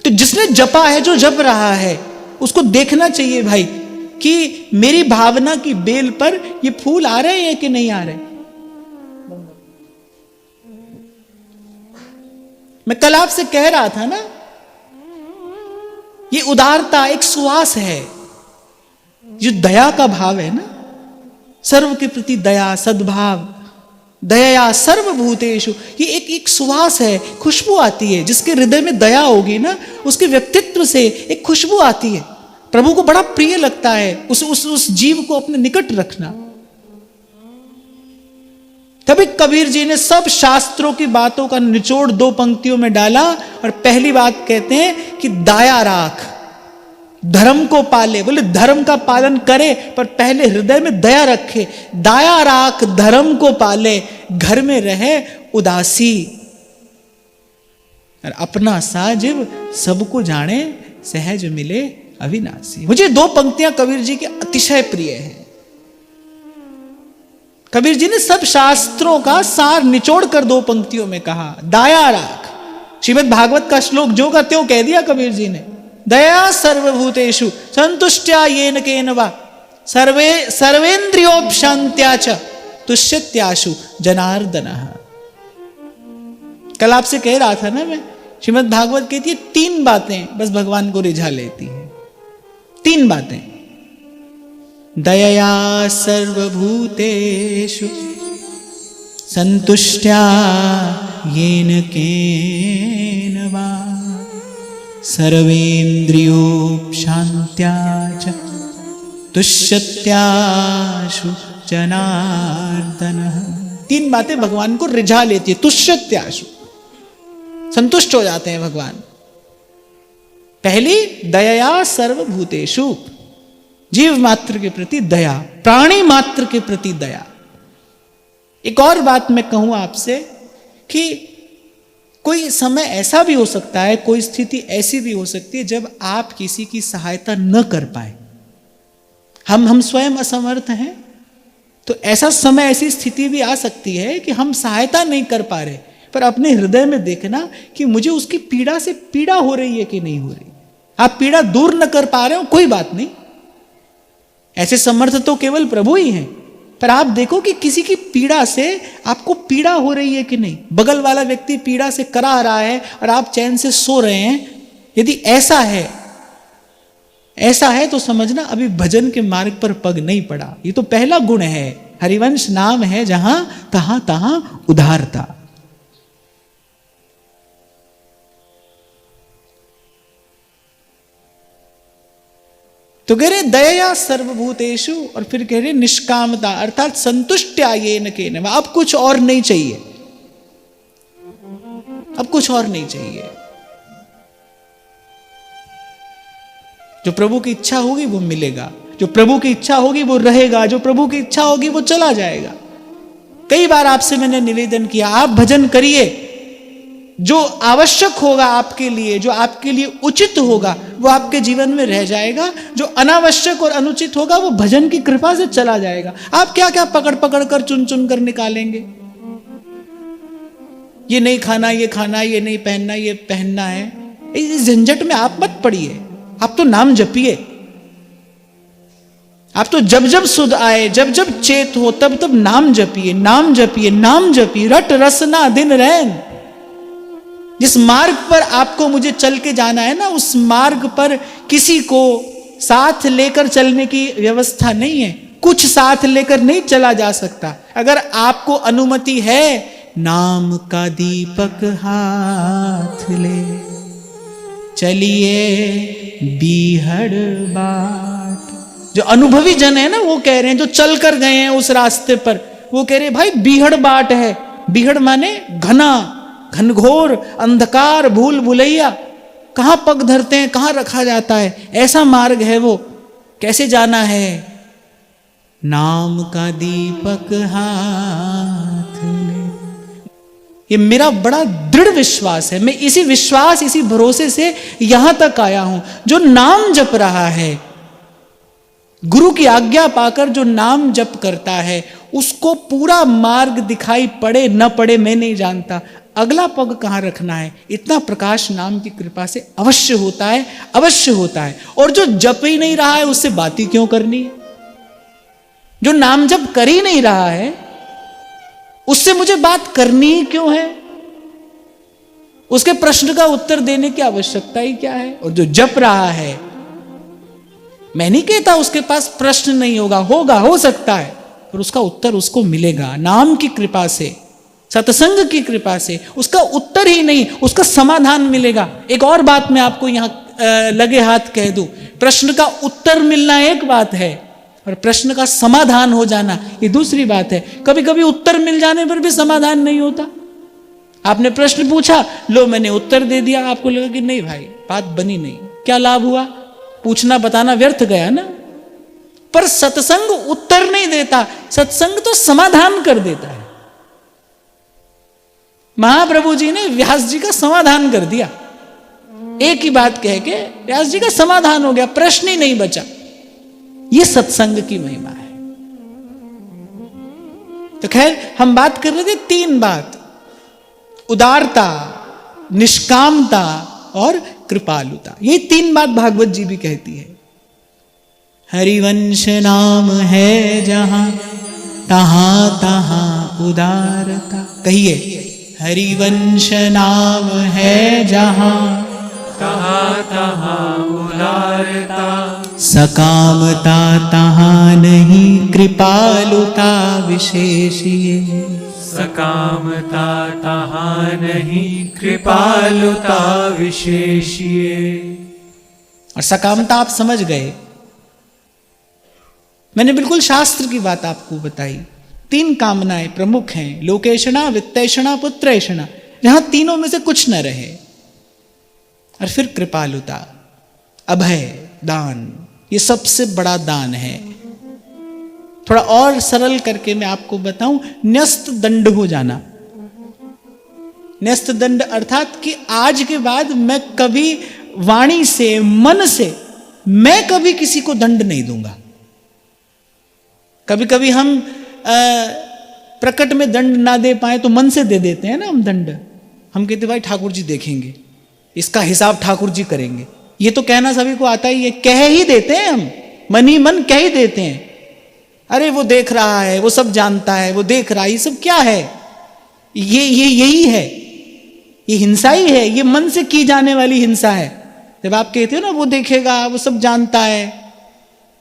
तो जिसने जपा है, जो जप रहा है, उसको देखना चाहिए भाई कि मेरी भावना की बेल पर ये फूल आ रहे हैं कि नहीं आ रहे। मैं कल आपसे कह रहा था ना, ये उदारता एक सुवास है, जो दया का भाव है ना, सर्व के प्रति दया, सद्भाव, दया सर्वभूतेषु, ये एक सुवास है, खुशबू आती है। जिसके हृदय में दया होगी ना, उसके व्यक्तित्व से एक खुशबू आती है। प्रभु को बड़ा प्रिय लगता है उस जीव को अपने निकट रखना। तभी कबीर जी ने सब शास्त्रों की बातों का निचोड़ 2 पंक्तियों में डाला, और पहली बात कहते हैं कि दाया राख, धर्म को पाले। बोले धर्म का पालन करे, पर पहले हृदय में दया रखे। दाया राख, धर्म को पाले, घर में रहे उदासी, और अपना साजिब सबको जाने, सहज मिले अविनाशी। मुझे 2 पंक्तियां कबीर जी की अतिशय प्रिय हैं। कबीर जी ने सब शास्त्रों का सार निचोड़ कर 2 पंक्तियों में कहा, दाया राख। श्रीमद् भागवत का श्लोक जो का त्यों कह दिया कबीर जी ने, दया सर्वभूतेषु संतुष्ट्या येन केन वा सर्वेन्द्रियोपशांत्या च तुष्यत्याशु जनार्दनः। कल आपसे कह रहा था ना मैं, श्रीमद् भागवत कहती है 3 बातें बस भगवान को रिझा लेती है। 3 बातें, दयया सर्वभूतेषु संतुष्ट्या येन केन वा सर्वेन्द्रियोपशांत्या च तुष्यत्याशु जनार्दन। 3 बातें भगवान को रिझा लेती है। तुष्यत्याशु, संतुष्ट हो जाते हैं भगवान। पहली, दया सर्वभूतेषु, जीव मात्र के प्रति दया, प्राणी मात्र के प्रति दया। एक और बात मैं कहूं आपसे कि कोई समय ऐसा भी हो सकता है, कोई स्थिति ऐसी भी हो सकती है जब आप किसी की सहायता न कर पाए। हम स्वयं असमर्थ हैं, तो ऐसा समय, ऐसी स्थिति भी आ सकती है कि हम सहायता नहीं कर पा रहे, पर अपने हृदय में देखना कि मुझे उसकी पीड़ा से पीड़ा हो रही है कि नहीं हो रही। आप पीड़ा दूर न कर पा रहे हो, कोई बात नहीं, ऐसे समर्थ तो केवल प्रभु ही हैं, पर आप देखो कि किसी की पीड़ा से आपको पीड़ा हो रही है कि नहीं। बगल वाला व्यक्ति पीड़ा से करा रहा है और आप चैन से सो रहे हैं, यदि ऐसा है तो समझना अभी भजन के मार्ग पर पग नहीं पड़ा। ये तो पहला गुण है, हरिवंश नाम है जहां तहां तहां उदारता। तो कह रहे दया सर्वभूतेषु, और फिर कह रहे निष्कामता, अर्थात संतुष्ट्या येन केन। अब कुछ और नहीं चाहिए, अब कुछ और नहीं चाहिए। जो प्रभु की इच्छा होगी वो मिलेगा, जो प्रभु की इच्छा होगी वो रहेगा, जो प्रभु की इच्छा होगी वो चला जाएगा। कई बार आपसे मैंने निवेदन किया, आप भजन करिए, जो आवश्यक होगा आपके लिए, जो आपके लिए उचित होगा वो आपके जीवन में रह जाएगा, जो अनावश्यक और अनुचित होगा वो भजन की कृपा से चला जाएगा। आप क्या क्या पकड़ पकड़ कर, चुन चुन कर निकालेंगे। ये नहीं खाना, ये खाना, ये नहीं पहनना, ये पहनना है, इस झंझट में आप मत पड़िए। आप तो नाम जपिए, आप तो जब जब सुध आए, जब जब चेत हो, तब तब नाम जपिए, नाम जपिए, नाम जपिए। रट रसना दिन रैन। जिस मार्ग पर आपको मुझे चल के जाना है ना, उस मार्ग पर किसी को साथ लेकर चलने की व्यवस्था नहीं है, कुछ साथ लेकर नहीं चला जा सकता। अगर आपको अनुमति है, नाम का दीपक हाथ ले चलिए बीहड़ बाट। जो अनुभवी जन है ना, वो कह रहे हैं, जो चल कर गए हैं उस रास्ते पर, वो कह रहे हैं भाई बीहड़ बाट है। बीहड़ माने घना, घनघोर अंधकार, भूल भुलैया, कहां पग धरते हैं, कहां रखा जाता है, ऐसा मार्ग है वो। कैसे जाना है? नाम का दीपक हाथ ले। ये मेरा बड़ा दृढ़ विश्वास है, मैं इसी विश्वास, इसी भरोसे से यहां तक आया हूं। जो नाम जप रहा है, गुरु की आज्ञा पाकर जो नाम जप करता है, उसको पूरा मार्ग दिखाई पड़े न पड़े मैं नहीं जानता, अगला पग कहां रखना है, इतना प्रकाश नाम की कृपा से अवश्य होता है, अवश्य होता है। और जो जप ही नहीं रहा है, उससे बात ही क्यों करनी है? जो नाम जप कर ही नहीं रहा है, उससे मुझे बात करनी ही क्यों है? उसके प्रश्न का उत्तर देने की आवश्यकता ही क्या है? और जो जप रहा है, मैं नहीं कहता उसके पास प्रश्न नहीं होगा, होगा, हो सकता है, पर उसका उत्तर उसको मिलेगा नाम की कृपा से, सत्संग की कृपा से। उसका उत्तर ही नहीं, उसका समाधान मिलेगा। एक और बात मैं आपको यहां लगे हाथ कह दूं, प्रश्न का उत्तर मिलना एक बात है और प्रश्न का समाधान हो जाना ये दूसरी बात है। कभी कभी उत्तर मिल जाने पर भी समाधान नहीं होता। आपने प्रश्न पूछा, लो मैंने उत्तर दे दिया, आपको लगा कि नहीं भाई बात बनी नहीं, क्या लाभ हुआ? पूछना बताना व्यर्थ गया ना। पर सत्संग उत्तर नहीं देता, सत्संग तो समाधान कर देता है। महाप्रभु जी ने व्यास जी का समाधान कर दिया, एक ही बात कह के व्यास जी का समाधान हो गया, प्रश्न ही नहीं बचा। ये सत्संग की महिमा है। तो खैर हम बात कर रहे थे 3 बात, उदारता, निष्कामता और कृपालुता। ये 3 बात भागवत जी भी कहती है। हरिवंश नाम है जहां तहां तहां उदारता। कहिए, हरिवंश नाम है जहां तहां तहां उदारता। सकामता तहां नहीं, कृपालुता विशेषिए। सकामता तहां नहीं, कृपालुता विशेषिए। और सकामता आप समझ गए, मैंने बिल्कुल शास्त्र की बात आपको बताई। 3 कामनाएं प्रमुख हैं, लोकेशणा, वित्तेषणा, पुत्रेषणा, जहां तीनों में से कुछ न रहे। और फिर कृपालुता, अभय, दान, ये सबसे बड़ा दान है। थोड़ा और सरल करके मैं आपको बताऊं, न्यस्त दंड हो जाना। न्यस्त दंड अर्थात कि आज के बाद मैं कभी वाणी से, मन से, मैं कभी किसी को दंड नहीं दूंगा। कभी कभी हम प्रकट में दंड ना दे पाए तो मन से दे देते हैं ना हम दंड। हम कहते भाई ठाकुर जी देखेंगे, इसका हिसाब ठाकुर जी करेंगे। ये तो कहना सभी को आता ही है, कह ही देते हैं हम, मन ही मन कह ही देते हैं, अरे वो देख रहा है, वो सब जानता है, वो देख रहा है। ये सब क्या है? ये यही है, ये हिंसा ही है, ये मन से की जाने वाली हिंसा है। जब आप कहते हो ना वो देखेगा, वो सब जानता है,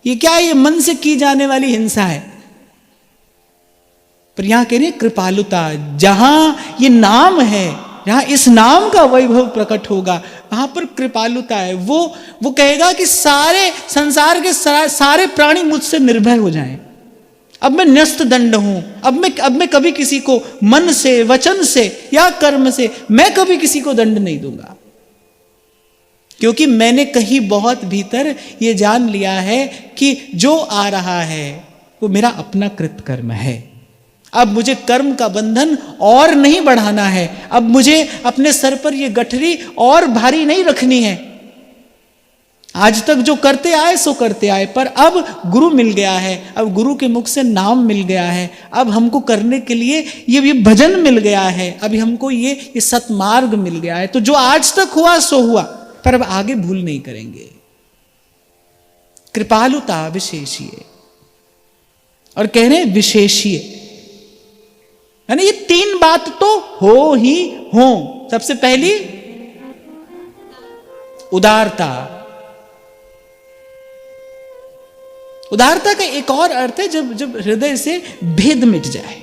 ये क्या है? ये मन से की जाने वाली हिंसा है। पर यहां कह रहे कृपालुता, जहां ये नाम है, जहां इस नाम का वैभव प्रकट होगा, वहां पर कृपालुता है। वो कहेगा कि सारे संसार के सारे प्राणी मुझसे निर्भय हो जाएं। अब मैं न्यस्त दंड हूं, अब मैं कभी किसी को मन से, वचन से या कर्म से मैं कभी किसी को दंड नहीं दूंगा, क्योंकि मैंने कहीं बहुत भीतर ये जान लिया है कि जो आ रहा है वो मेरा अपना कृत कर्म है। अब मुझे कर्म का बंधन और नहीं बढ़ाना है, अब मुझे अपने सर पर ये गठरी और भारी नहीं रखनी है। आज तक जो करते आए सो करते आए, पर अब गुरु मिल गया है, अब गुरु के मुख से नाम मिल गया है, अब हमको करने के लिए ये भजन मिल गया है, अभी हमको ये सतमार्ग मिल गया है। तो जो आज तक हुआ सो हुआ, पर अब आगे भूल नहीं करेंगे। कृपालुता विशेषीय, और कह रहे विशेषीय, यानी ये 3 बात तो हो ही हो। सबसे पहली उदारता। उदारता का एक और अर्थ है जब हृदय से भेद मिट जाए।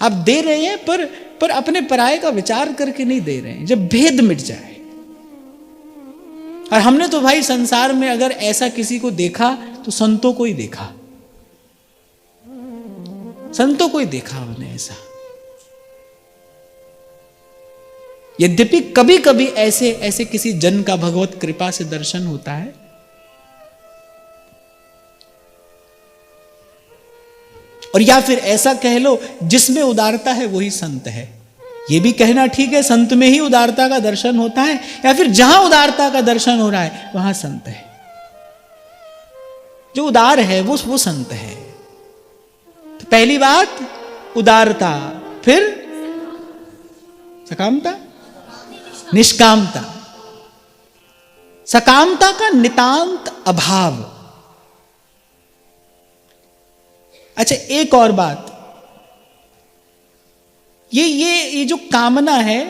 आप दे रहे हैं पर अपने पराये का विचार करके नहीं दे रहे हैं, जब भेद मिट जाए। और हमने तो भाई संसार में अगर ऐसा किसी को देखा तो संतों को ही देखा, संतों को ही देखा हमने ऐसा। यद्यपि कभी कभी ऐसे किसी जन का भगवत कृपा से दर्शन होता है, और या फिर ऐसा कह लो जिसमें उदारता है वही संत है। ये भी कहना ठीक है, संत में ही उदारता का दर्शन होता है, या फिर जहां उदारता का दर्शन हो रहा है वहां संत है। जो उदार है वो संत है। तो पहली बात उदारता, फिर सकामता, निष्कामता। सकामता का नितांत अभाव। अच्छा, एक और बात, ये जो कामना है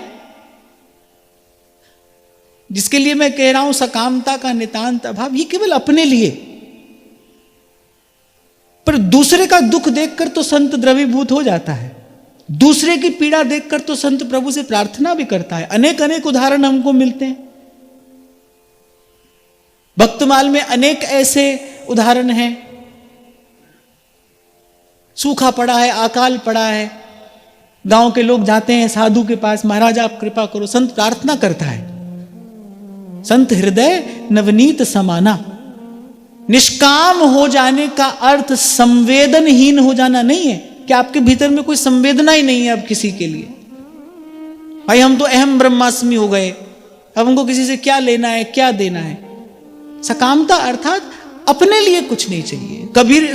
जिसके लिए मैं कह रहा हूं सकामता का नितांत अभाव, ये केवल अपने लिए, पर दूसरे का दुख देखकर तो संत द्रवीभूत हो जाता है, दूसरे की पीड़ा देखकर तो संत प्रभु से प्रार्थना भी करता है। अनेक उदाहरण हमको मिलते हैं भक्तमाल में, अनेक ऐसे उदाहरण हैं। सूखा पड़ा है, अकाल पड़ा है, गांव के लोग जाते हैं साधु के पास, महाराज आप कृपा करो। संत प्रार्थना करता है। संत हृदय नवनीत समाना। निष्काम हो जाने का अर्थ संवेदनहीन हो जाना नहीं है कि आपके भीतर में कोई संवेदना ही नहीं है अब किसी के लिए। भाई हम तो अहम ब्रह्मास्मि हो गए, अब हमको किसी से क्या लेना है, क्या देना है। सकामता अर्थात अपने लिए कुछ नहीं चाहिए। कबीर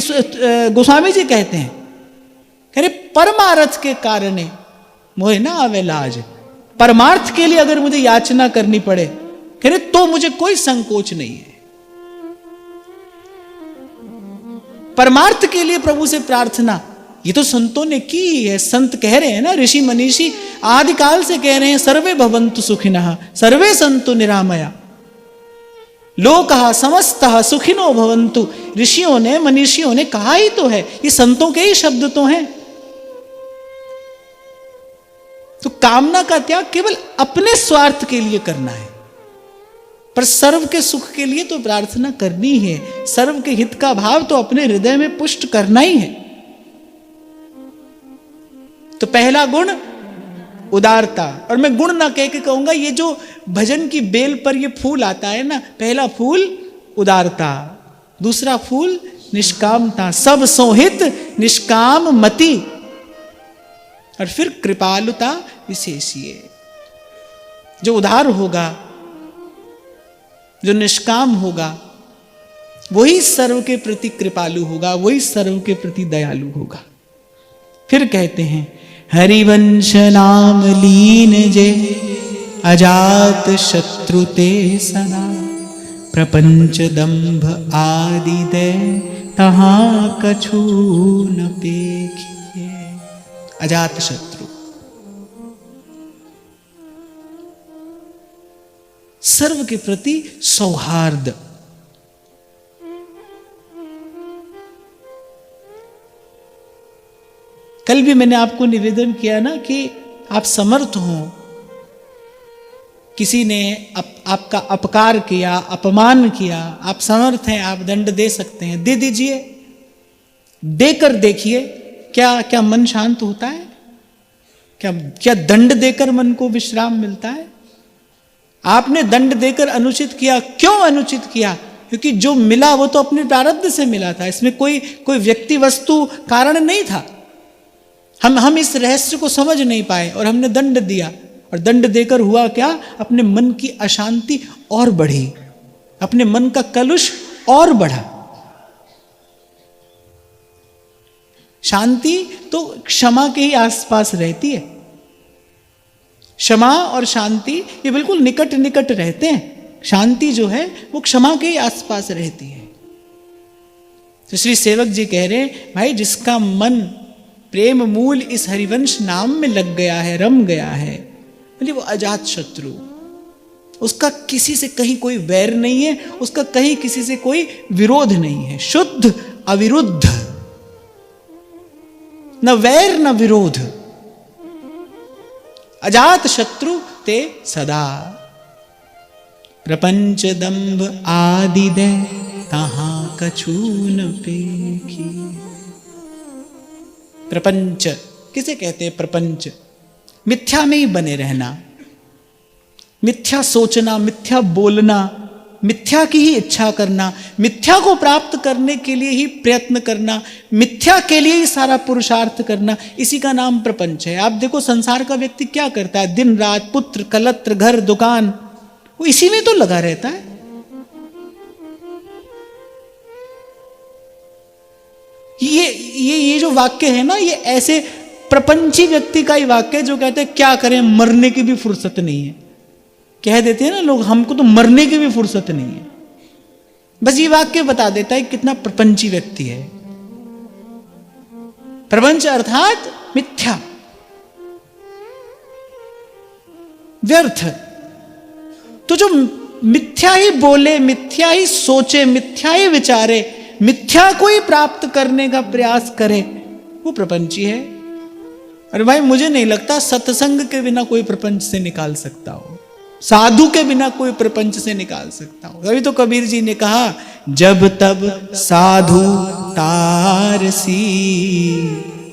गोस्वामी जी कहते हैं, कह रहे परमार्थ के कारण मोहे ना आवे लाज। परमार्थ के लिए अगर मुझे याचना करनी पड़े, कह रहे तो मुझे कोई संकोच नहीं है। परमार्थ के लिए प्रभु से प्रार्थना, ये तो संतों ने की है। संत कह रहे हैं ना, ऋषि मनीषी आदिकाल से कह रहे हैं, सर्वे भवन्तु सुखिनः सर्वे सन्तु निरामया लोकः समस्तः सुखिनो भवन्तु। ऋषियों ने, मनीषियों ने कहा ही तो है, ये संतों के ही शब्द तो हैं। तो कामना का त्याग केवल अपने स्वार्थ के लिए करना है, पर सर्व के सुख के लिए तो प्रार्थना करनी है, सर्व के हित का भाव तो अपने हृदय में पुष्ट करना ही है। तो पहला गुण उदारता, और मैं गुण ना कह के कहूंगा, ये जो भजन की बेल पर ये फूल आता है ना, पहला फूल उदारता, दूसरा फूल निष्कामता, सब सोहित निष्काम मति, और फिर कृपालुता विशेषीय। जो उदार होगा, जो निष्काम होगा, वही सर्व के प्रति कृपालु होगा, वही सर्व के प्रति दयालु होगा। फिर कहते हैं हरिवंश नाम लीन जे अजात शत्रु ते सदा, प्रपंच दंभ आदि दे तहाँ कछु न पेखिए। अजात शत्रु, सर्व के प्रति सौहार्द, कल भी मैंने आपको निवेदन किया ना कि आप समर्थ हो, किसी ने आपका अपकार किया, अपमान किया, आप समर्थ हैं, आप दंड दे सकते हैं, दे दीजिए, देकर देखिए क्या मन शांत होता है, क्या दंड देकर मन को विश्राम मिलता है। आपने दंड देकर अनुचित किया, क्यों अनुचित किया? क्योंकि जो मिला वो तो अपने प्रारब्ध से मिला था, इसमें कोई व्यक्ति वस्तु कारण नहीं था। हम इस रहस्य को समझ नहीं पाए और हमने दंड दिया, और दंड देकर हुआ क्या? अपने मन की अशांति और बढ़ी, अपने मन का कलुष और बढ़ा। शांति तो क्षमा के ही आसपास रहती है, क्षमा और शांति ये बिल्कुल निकट निकट रहते हैं। शांति जो है वो क्षमा के ही आसपास रहती है। तो श्री सेवक जी कह रहे हैं, भाई जिसका मन प्रेम मूल इस हरिवंश नाम में लग गया है, रम गया है, बोले वो अजात शत्रु, उसका किसी से कहीं कोई वैर नहीं है, उसका कहीं किसी से कोई विरोध नहीं है, शुद्ध अविरुद्ध, न वैर न विरोध, अजात शत्रु ते सदा, प्रपंच दंभ आदि दे तहाँ कछु न पेखी। प्रपंच किसे कहते हैं? प्रपंच मिथ्या में ही बने रहना, मिथ्या सोचना, मिथ्या बोलना, मिथ्या की ही इच्छा करना, मिथ्या को प्राप्त करने के लिए ही प्रयत्न करना, मिथ्या के लिए ही सारा पुरुषार्थ करना, इसी का नाम प्रपंच है। आप देखो संसार का व्यक्ति क्या करता है, दिन रात पुत्र कलत्र घर दुकान, वो इसी में तो लगा रहता है। ये जो वाक्य है ना, ये ऐसे प्रपंची व्यक्ति का ही वाक्य है जो कहते हैं क्या करें, मरने की भी फुर्सत नहीं है। कह देते हैं ना लोग, हमको तो मरने की भी फुर्सत नहीं है। बस ये वाक्य बता देता है कितना प्रपंची व्यक्ति है। प्रपंच अर्थात मिथ्या, व्यर्थ। तो जो मिथ्या ही बोले, मिथ्या ही सोचे, मिथ्या ही विचारे, मिथ्या को ही प्राप्त करने का प्रयास करे, वो प्रपंची है। अरे भाई मुझे नहीं लगता सत्संग के बिना कोई प्रपंच से निकाल सकता हो, साधु के बिना कोई प्रपंच से निकाल सकता हो। अभी तो कबीर जी ने कहा, जब तब साधु तारसी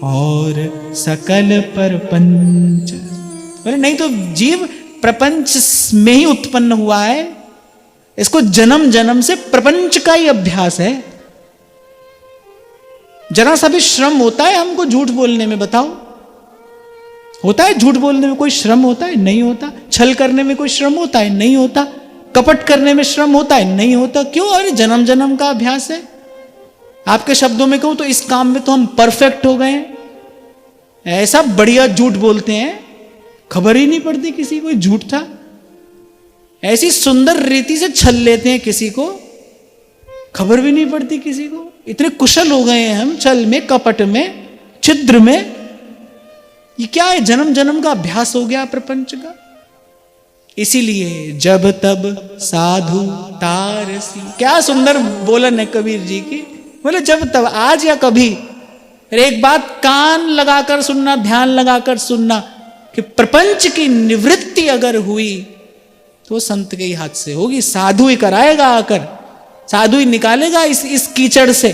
और सकल परपंच। अरे नहीं तो जीव प्रपंच में ही उत्पन्न हुआ है, इसको जन्म जन्म से प्रपंच का ही अभ्यास है। जरा सा भी श्रम होता है हमको झूठ बोलने में? बताओ, होता है झूठ बोलने में कोई श्रम होता है? नहीं होता। छल करने में कोई श्रम होता है? नहीं होता। कपट करने में श्रम होता है? नहीं होता। क्यों? अरे जन्म जन्म का अभ्यास है। आपके शब्दों में कहूं तो इस काम में तो हम परफेक्ट हो गए हैं, ऐसा बढ़िया झूठ बोलते हैं, खबर ही नहीं पड़ती किसी को झूठ था। ऐसी सुंदर रीति से छल लेते हैं किसी को, खबर भी नहीं पड़ती किसी को। इतने कुशल हो गए हैं हम छल में, कपट में, छिद्र में। ये क्या है? जन्म जन्म का अभ्यास हो गया प्रपंच का। इसीलिए जब तब साधु तारसी, क्या सुंदर बोलन है कबीर जी की। बोले जब तब, आज या कभी। एक बात कान लगाकर सुनना, ध्यान लगाकर सुनना कि प्रपंच की निवृत्ति अगर हुई तो वो संत के ही हाथ से होगी। साधु ही कराएगा आकर, साधु ही निकालेगा इस कीचड़ से।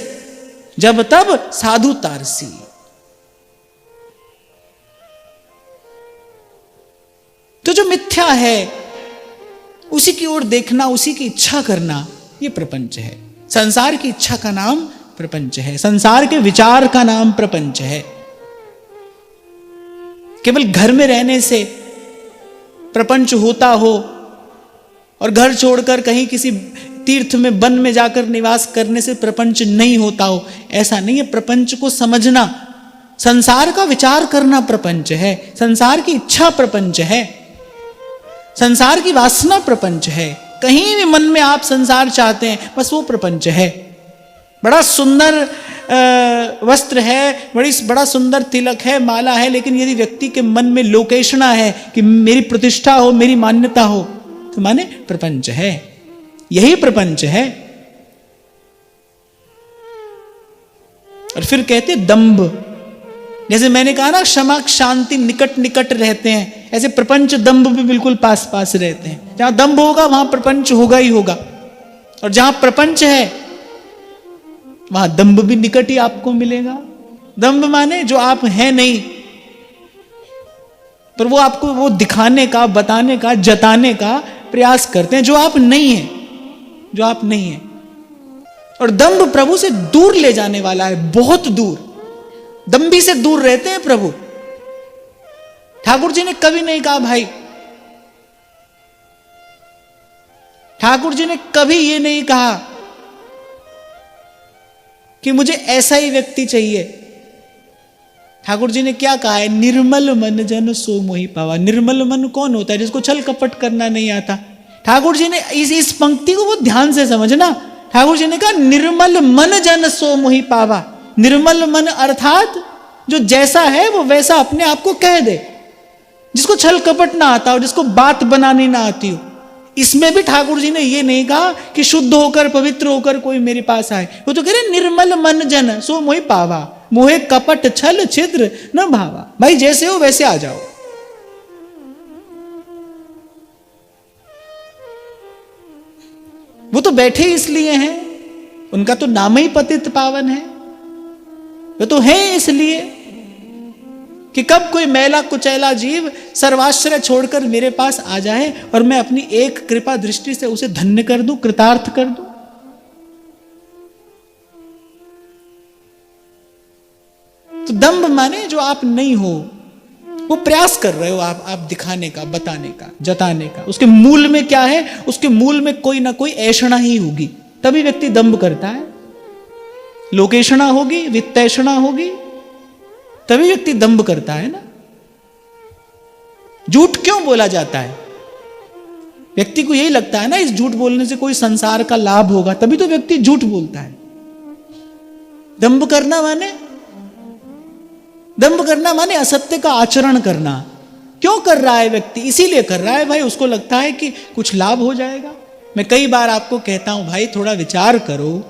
जब तब साधु तारसी। तो जो मिथ्या है उसी की ओर देखना, उसी की इच्छा करना, ये प्रपंच है। संसार की इच्छा का नाम प्रपंच है, संसार के विचार का नाम प्रपंच है। केवल घर में रहने से प्रपंच होता हो और घर छोड़कर कहीं किसी तीर्थ में वन में जाकर निवास करने से प्रपंच नहीं होता हो, ऐसा नहीं है। प्रपंच को समझना, संसार का विचार करना प्रपंच है, संसार की इच्छा प्रपंच है, संसार की वासना प्रपंच है। कहीं भी मन में आप संसार चाहते हैं, बस वो प्रपंच है। बड़ा सुंदर वस्त्र है, बड़ा सुंदर तिलक है, माला है, लेकिन यदि व्यक्ति के मन में लोकेशना है कि मेरी प्रतिष्ठा हो, मेरी मान्यता हो, तो माने प्रपंच है। यही प्रपंच है। और फिर कहते दंभ, जैसे मैंने कहा ना क्षमा शांति निकट निकट रहते हैं, ऐसे प्रपंच दंभ भी बिल्कुल पास पास रहते हैं। जहां दंभ होगा वहां प्रपंच होगा ही होगा, और जहां प्रपंच है वहां दंभ भी निकट ही आपको मिलेगा। दंभ माने जो आप हैं नहीं, पर वो आपको वो दिखाने का, बताने का, जताने का प्रयास करते हैं जो आप नहीं है, जो आप नहीं है। और दंभ प्रभु से दूर ले जाने वाला है, बहुत दूर। दंभी से दूर रहते हैं प्रभु। ठाकुर जी ने कभी नहीं कहा भाई, ठाकुर जी ने कभी ये नहीं कहा कि मुझे ऐसा ही व्यक्ति चाहिए। ठाकुर जी ने क्या कहा है? निर्मल मन जन सो मोहि पावा। निर्मल मन कौन होता है? जिसको छल कपट करना नहीं आता। ठाकुर जी ने इस पंक्ति को बहुत ध्यान से समझना। ठाकुर जी ने कहा निर्मल मन जन सो मोहि पावा। निर्मल मन अर्थात जो जैसा है वो वैसा अपने आप को कह दे, जिसको छल कपट ना आता हो, जिसको बात बनानी ना आती हो। इसमें भी ठाकुर जी ने ये नहीं कहा कि शुद्ध होकर पवित्र होकर कोई मेरे पास आए। वो तो कह रहे निर्मल मन जन सो मोहि पावा, मोहे कपट छल छिद्र न भावा। भाई जैसे हो वैसे आ जाओ। वो तो बैठे इसलिए हैं, उनका तो नाम ही पतित पावन है। वो तो है इसलिए कि कब कोई मैला कुचैला जीव सर्वाश्रय छोड़कर मेरे पास आ जाए और मैं अपनी एक कृपा दृष्टि से उसे धन्य कर दूं, कृतार्थ कर दूं। तो दंभ माने जो आप नहीं हो, वो प्रयास कर रहे हो आप दिखाने का, बताने का, जताने का। उसके मूल में क्या है? उसके मूल में कोई ना कोई ऐषणा ही होगी, तभी व्यक्ति दंभ करता है। लोकेशना होगी, वित्तैषणा होगी, तभी व्यक्ति दंभ करता है ना। झूठ क्यों बोला जाता है? व्यक्ति को यही लगता है ना इस झूठ बोलने से कोई संसार का लाभ होगा, तभी तो व्यक्ति झूठ बोलता है। दंभ करना माने असत्य का आचरण करना। क्यों कर रहा है व्यक्ति? इसीलिए कर रहा है भाई, उसको लगता है कि कुछ लाभ हो जाएगा। मैं कई बार आपको कहता हूं भाई थोड़ा विचार करो,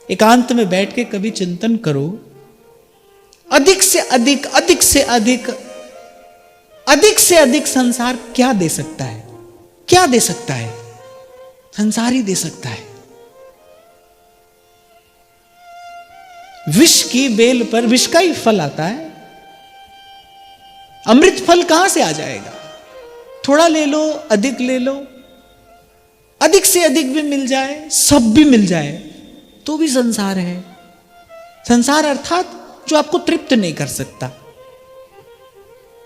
एकांत में बैठ के कभी चिंतन करो। अधिक से अधिक संसार क्या दे सकता है? क्या दे सकता है? संसार ही दे सकता है। विष की बेल पर विष का ही फल आता है। अमृत फल कहां से आ जाएगा? थोड़ा ले लो, अधिक ले लो, अधिक से अधिक भी मिल जाए, सब भी मिल जाए, तो भी संसार है। संसार अर्थात जो आपको तृप्त नहीं कर सकता।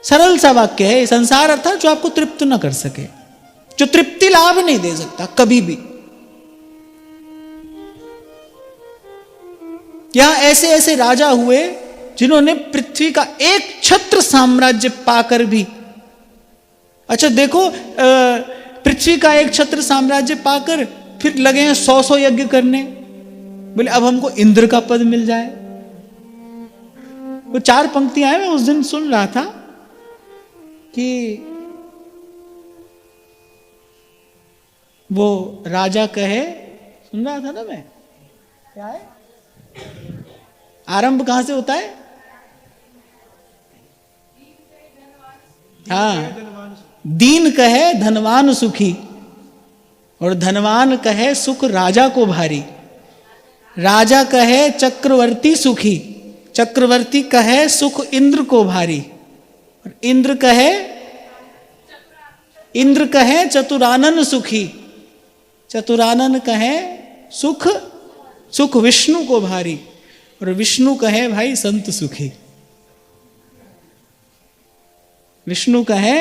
सरल सा वाक्य है, संसार अर्थात जो आपको तृप्त ना कर सके, जो तृप्ति लाभ नहीं दे सकता कभी भी। यहां ऐसे ऐसे राजा हुए जिन्होंने पृथ्वी का एक छत्र साम्राज्य पाकर भी, अच्छा देखो, पृथ्वी का एक छत्र साम्राज्य पाकर फिर लगे हैं 100 यज्ञ करने। बोले अब हमको इंद्र का पद मिल जाए। वो 4 पंक्तियां हैं, मैं उस दिन सुन रहा था कि वो राजा कहे, सुन रहा था ना मैं, क्या है आरंभ कहां से होता है? हाँ, दीन कहे धनवान सुखी, और धनवान कहे सुख राजा को भारी, राजा कहे चक्रवर्ती सुखी, चक्रवर्ती कहे सुख इंद्र को भारी, और इंद्र कहे चतुरानन सुखी, चतुरानन कहे सुख विष्णु को भारी, और विष्णु कहे भाई संत सुखी। विष्णु कहे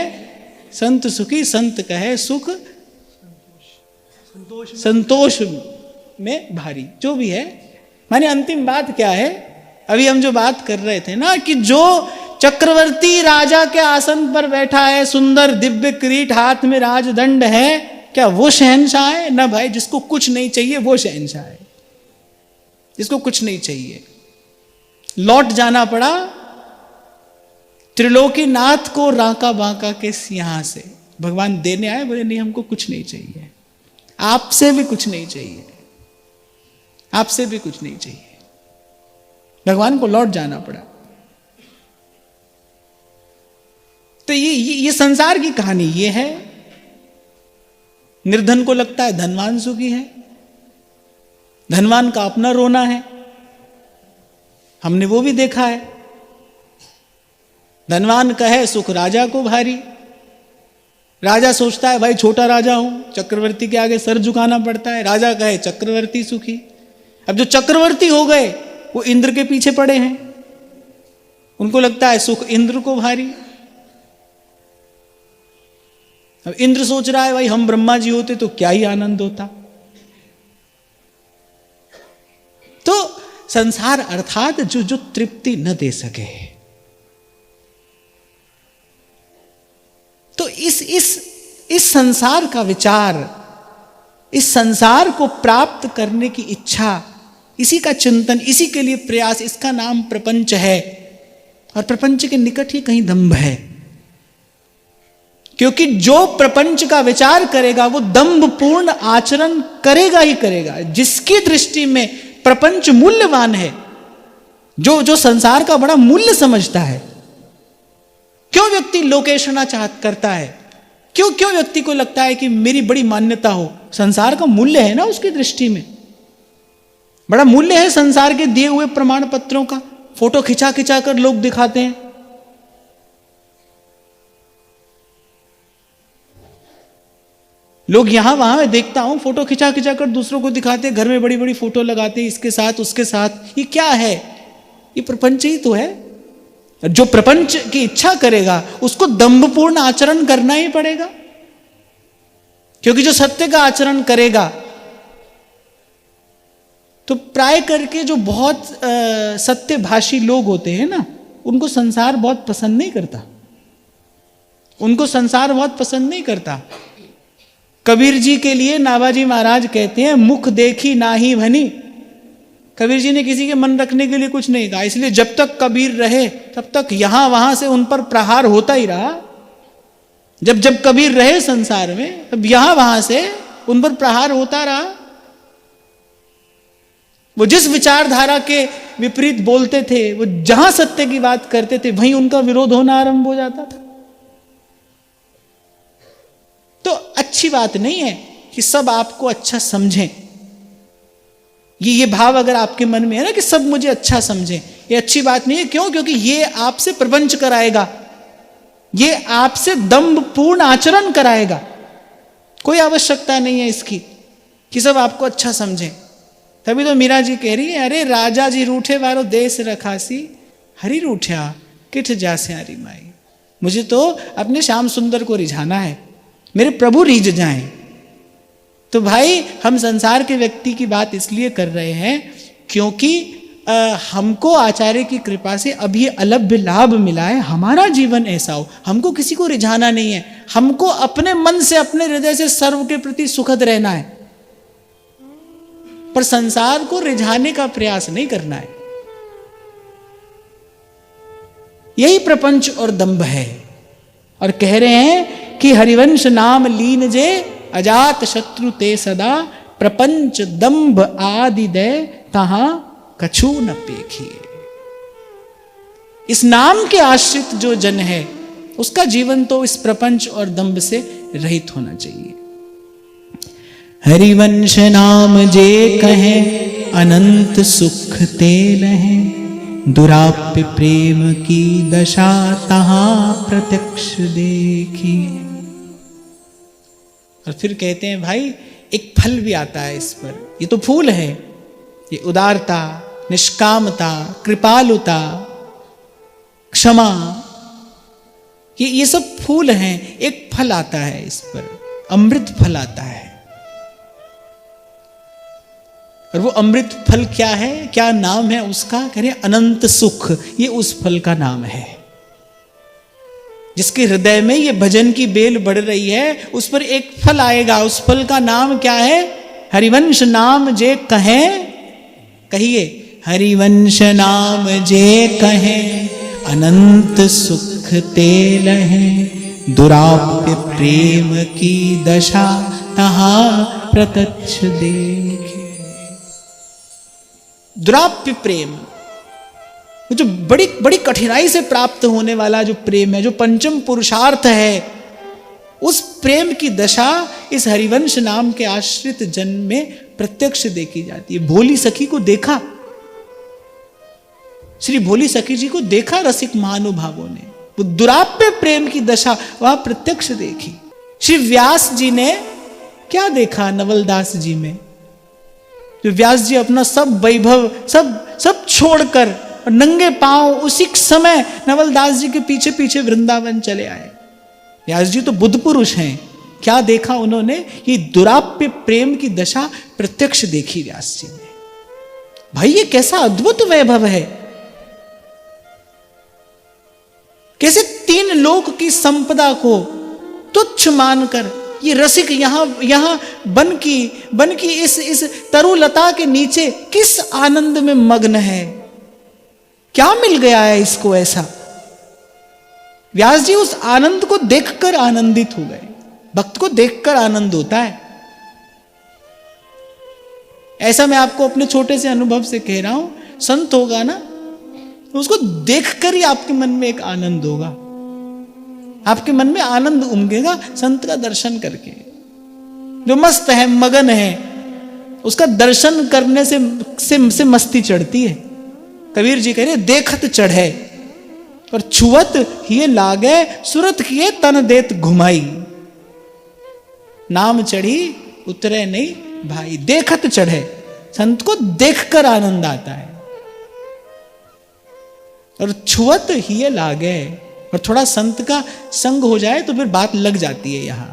संत सुखी, संत कहे सुख संतोष में भारी। जो भी है, माने अंतिम बात क्या है, अभी हम जो बात कर रहे थे ना कि जो चक्रवर्ती राजा के आसन पर बैठा है, सुंदर दिव्य किरीट, हाथ में राजदंड है, क्या वो शहंशाह है? ना भाई, जिसको कुछ नहीं चाहिए वो शहंशाह है, जिसको कुछ नहीं चाहिए। लौट जाना पड़ा त्रिलोकीनाथ को राका बांका के यहां से। भगवान देने आए, बोले नहीं हमको कुछ नहीं चाहिए, आपसे भी कुछ नहीं चाहिए, आपसे भी कुछ नहीं चाहिए। भगवान को लौट जाना पड़ा। तो ये संसार की कहानी ये है। निर्धन को लगता है धनवान सुखी है, धनवान का अपना रोना है, हमने वो भी देखा है। धनवान कहे सुख राजा को भारी, राजा सोचता है भाई छोटा राजा हूं, चक्रवर्ती के आगे सर झुकाना पड़ता है, राजा कहे चक्रवर्ती सुखी। अब जो चक्रवर्ती हो गए वो इंद्र के पीछे पड़े हैं, उनको लगता है सुख इंद्र को भारी। अब इंद्र सोच रहा है भाई हम ब्रह्मा जी होते तो क्या ही आनंद होता। तो संसार अर्थात जो तृप्ति न दे सके। तो इस संसार का विचार, इस संसार को प्राप्त करने की इच्छा, इसी का चिंतन, इसी के लिए प्रयास, इसका नाम प्रपंच है। और प्रपंच के निकट ही कहीं दंभ है, क्योंकि जो प्रपंच का विचार करेगा वो दंभपूर्ण आचरण करेगा ही करेगा। जिसकी दृष्टि में प्रपंच मूल्यवान है, जो संसार का बड़ा मूल्य समझता है। क्यों व्यक्ति लोकेशना करता है? क्यों व्यक्ति को लगता है कि मेरी बड़ी मान्यता हो? संसार का मूल्य है ना उसकी दृष्टि में, बड़ा मूल्य है संसार के दिए हुए प्रमाण पत्रों का। फोटो खिंचा खिंचा कर लोग दिखाते हैं। लोग यहां वहां मैं देखता हूं फोटो खिंचा खिंचा कर दूसरों को दिखाते हैं, घर में बड़ी बड़ी फोटो लगाते हैं, इसके साथ उसके साथ। ये क्या है? ये प्रपंच ही तो है। जो प्रपंच की इच्छा करेगा उसको दंभपूर्ण आचरण करना ही पड़ेगा, क्योंकि जो सत्य का आचरण करेगा, तो प्राय करके जो बहुत सत्यभाषी लोग होते हैं ना, उनको संसार बहुत पसंद नहीं करता, उनको संसार बहुत पसंद नहीं करता। कबीर जी के लिए नाभाजी महाराज कहते हैं, मुख देखी नाही भनी। कबीर जी ने किसी के मन रखने के लिए कुछ नहीं कहा, इसलिए जब तक कबीर रहे तब तक यहां वहां से उन पर प्रहार होता ही रहा। जब कबीर रहे संसार में, तब यहां वहां से उन पर प्रहार होता रहा। वो जिस विचारधारा के विपरीत बोलते थे, वो जहां सत्य की बात करते थे, वहीं उनका विरोध होना आरंभ हो जाता था। तो अच्छी बात नहीं है कि सब आपको अच्छा समझें। ये भाव अगर आपके मन में है ना कि सब मुझे अच्छा समझें, ये अच्छी बात नहीं है। क्यों? क्योंकि ये आपसे प्रपंच कराएगा, ये आपसे दंभपूर्ण आचरण कराएगा। कोई आवश्यकता नहीं है इसकी कि सब आपको अच्छा समझें। तभी तो मीरा जी कह रही है, अरे राजा जी रूठे वारो देश रखासी, हरी रूठ्या किठ जासे हरी माई। मुझे तो अपने श्याम सुंदर को रिझाना है, मेरे प्रभु रीझ जाएं। तो भाई हम संसार के व्यक्ति की बात इसलिए कर रहे हैं क्योंकि हमको आचार्य की कृपा से अभी अलभ्य लाभ मिला है। हमारा जीवन ऐसा हो, हमको किसी को रिझाना नहीं है, हमको अपने मन से, अपने हृदय से सर्व के प्रति सुखद रहना है, पर संसार को रिझाने का प्रयास नहीं करना है। यही प्रपंच और दंभ है। और कह रहे हैं कि हरिवंश नाम लीन जे अजात शत्रु ते सदा, प्रपंच दंभ आदि दे तहां कछु न पेखिए। इस नाम के आश्रित जो जन है, उसका जीवन तो इस प्रपंच और दंभ से रहित होना चाहिए। हरिवंश नाम जे कहे अनंत सुख ते लहे, दुराप्य प्रेम की दशा तहां प्रत्यक्ष देखी। और फिर कहते हैं भाई एक फल भी आता है इस पर, ये तो फूल है, ये उदारता, निष्कामता, कृपालुता, क्षमा, ये सब फूल हैं। एक फल आता है इस पर, अमृत फल आता है। और वो अमृत फल क्या है, क्या नाम है उसका? कह रहे अनंत सुख, ये उस फल का नाम है। जिसके हृदय में ये भजन की बेल बढ़ रही है, उस पर एक फल आएगा। उस फल का नाम क्या है? हरिवंश नाम जे कहे, कहिए, हरिवंश नाम जे कहे अनंत सुख ते लहे, दुराप्य प्रेम की दशा तहां प्रत्यक्ष देखे। दुराप्य प्रेम, जो बड़ी बड़ी कठिनाई से प्राप्त होने वाला जो प्रेम है, जो पंचम पुरुषार्थ है, उस प्रेम की दशा इस हरिवंश नाम के आश्रित जन में प्रत्यक्ष देखी जाती है। भोली सखी को देखा, श्री भोली सखी जी को देखा रसिक महानुभावों ने, वो दुराप्य प्रेम की दशा वहां प्रत्यक्ष देखी। श्री व्यास जी ने क्या देखा नवलदास जी में? जो व्यास जी अपना सब वैभव सब छोड़कर और नंगे पांव उसी समय नवलदास जी के पीछे पीछे वृंदावन चले आए। व्यास जी तो बुद्ध पुरुष हैं, क्या देखा उन्होंने? ये दुराप्य प्रेम की दशा प्रत्यक्ष देखी व्यास जी ने। भाई ये कैसा अद्भुत वैभव है, कैसे तीन लोक की संपदा को तुच्छ मानकर ये रसिक यहां बन की इस तरुलता के नीचे किस आनंद में मग्न है। क्या मिल गया है इसको ऐसा? व्यास जी उस आनंद को देखकर आनंदित हो गए। भक्त को देखकर आनंद होता है, ऐसा मैं आपको अपने छोटे से अनुभव से कह रहा हूं। संत होगा ना, उसको देखकर ही आपके मन में एक आनंद होगा, आपके मन में आनंद उमगेगा संत का दर्शन करके। जो मस्त है, मगन है, उसका दर्शन करने से मस्ती चढ़ती है। कबीर जी कह रहे देखत चढ़े और छुअत हिये लागे, सुरत किए तन देत घुमाई। नाम चढ़ी उतरे नहीं भाई, देखत चढ़े, संत को देखकर आनंद आता है। और छुअत हिये लागे, और थोड़ा संत का संग हो जाए तो फिर बात लग जाती है यहां।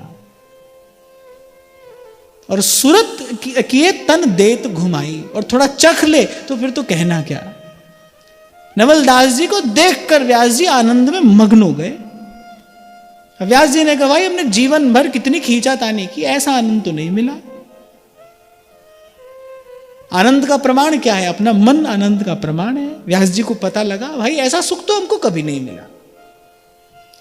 और सुरत किए तन देत घुमाई, और थोड़ा चख ले तो फिर तो कहना क्या। नवलदास जी को देखकर व्यास जी आनंद में मग्न हो गए। व्यास जी ने कहा भाई हमने जीवन भर कितनी खींचातानी की, ऐसा आनंद तो नहीं मिला। आनंद का प्रमाण क्या है? अपना मन आनंद का प्रमाण है। व्यास जी को पता लगा भाई ऐसा सुख तो हमको कभी नहीं मिला,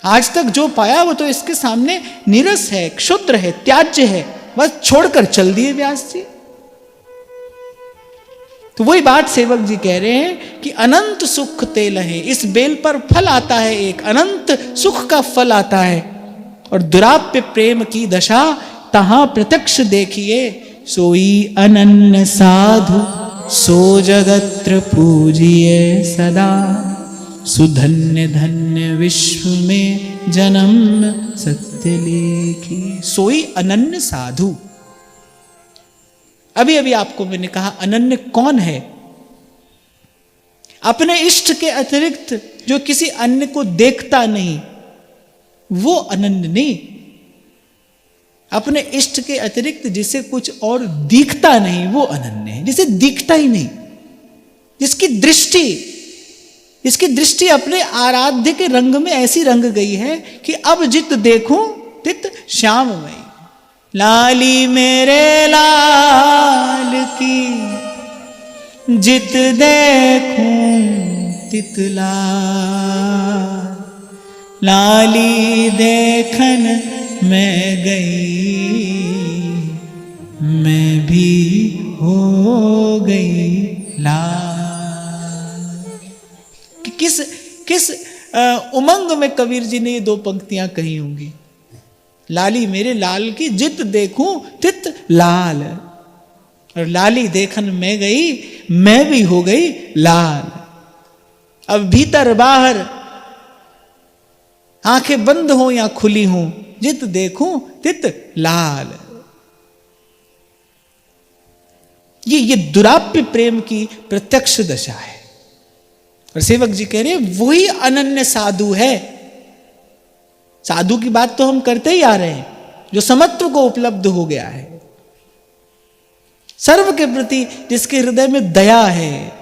आज तक जो पाया वो तो इसके सामने नीरस है, क्षुद्र है, त्याज्य है, बस छोड़कर चल दिए व्यास जी। तो वही बात सेवक जी कह रहे हैं कि अनंत सुख ते लहे, इस बेल पर फल आता है, एक अनंत सुख का फल आता है। और दुराप्य प्रेम की दशा तहां प्रत्यक्ष देखिए, सोई अनन्य साधु सो जगत्र पूजिए सदा, सुधन्य धन्य विश्व में जन्म सत्य लेखी। सोई अनन्य साधु, अभी अभी आपको मैंने कहा अनन्य कौन है? अपने इष्ट के अतिरिक्त जो किसी अन्य को देखता नहीं, वो अनन्य नहीं। अपने इष्ट के अतिरिक्त जिसे कुछ और दिखता नहीं, वो अनन्य है। जिसे दिखता ही नहीं, जिसकी दृष्टि अपने आराध्य के रंग में ऐसी रंग गई है कि अब जित देखूं तित श्याममयी। लाली मेरे लाल की जित देखूं तित लाल, लाली देखन मैं गई मैं भी हो गई लाल। किस उमंग में कबीर जी ने ये दो पंक्तियां कही होंगी। लाली मेरे लाल की जित देखूं तित लाल। और लाली देखन मैं गई, मैं भी हो गई लाल। अब भीतर बाहर आंखें बंद हो या खुली हो, जित देखूं तित लाल। ये दुराप्य प्रेम की प्रत्यक्ष दशा है। और सेवक जी कह रहे हैं वही अनन्य साधु है। साधु की बात तो हम करते ही आ रहे हैं, जो समत्व को उपलब्ध हो गया है, सर्व के प्रति जिसके हृदय में दया है,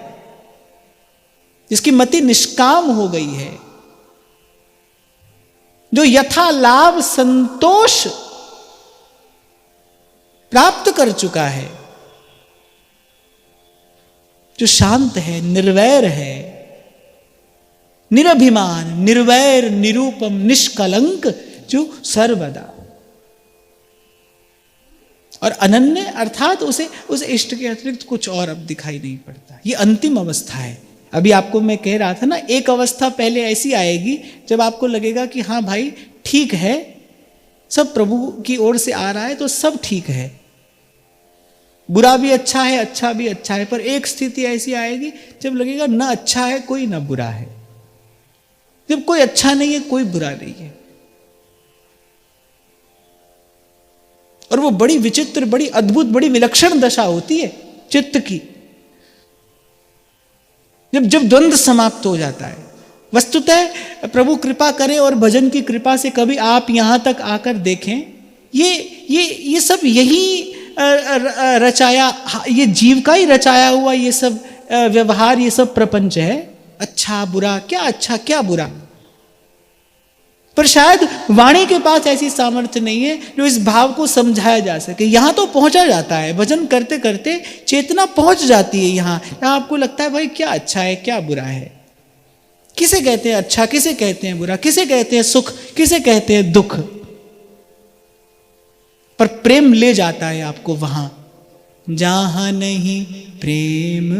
जिसकी मति निष्काम हो गई है, जो यथा लाभ संतोष प्राप्त कर चुका है, जो शांत है, निर्वैर है, निरभिमान, निर्वैर, निरूपम, निष्कलंक, जो सर्वदा। और अनन्य अर्थात उसे उस इष्ट के अतिरिक्त कुछ और अब दिखाई नहीं पड़ता। ये अंतिम अवस्था है। अभी आपको मैं कह रहा था ना, एक अवस्था पहले ऐसी आएगी जब आपको लगेगा कि हाँ भाई ठीक है, सब प्रभु की ओर से आ रहा है तो सब ठीक है, बुरा भी अच्छा है, अच्छा भी अच्छा है। पर एक स्थिति ऐसी आएगी जब लगेगा ना अच्छा है कोई, ना बुरा है। जब कोई अच्छा नहीं है, कोई बुरा नहीं है। और वो बड़ी विचित्र, बड़ी अद्भुत, बड़ी विलक्षण दशा होती है चित्त की, जब द्वंद्व समाप्त हो जाता है। वस्तुतः प्रभु कृपा करे और भजन की कृपा से कभी आप यहां तक आकर देखें, ये सब यही रचाया, ये जीव का ही रचाया हुआ ये सब व्यवहार, ये सब प्रपंच है। अच्छा बुरा, क्या अच्छा क्या बुरा। पर शायद वाणी के पास ऐसी सामर्थ्य नहीं है जो इस भाव को समझाया जा सके। यहां तो पहुंचा जाता है, भजन करते करते चेतना पहुंच जाती है यहां आपको लगता है भाई क्या अच्छा है क्या बुरा है, किसे कहते हैं अच्छा, किसे कहते हैं बुरा, किसे कहते हैं सुख, किसे कहते हैं दुख। पर प्रेम ले जाता है आपको वहां जहां नहीं प्रेम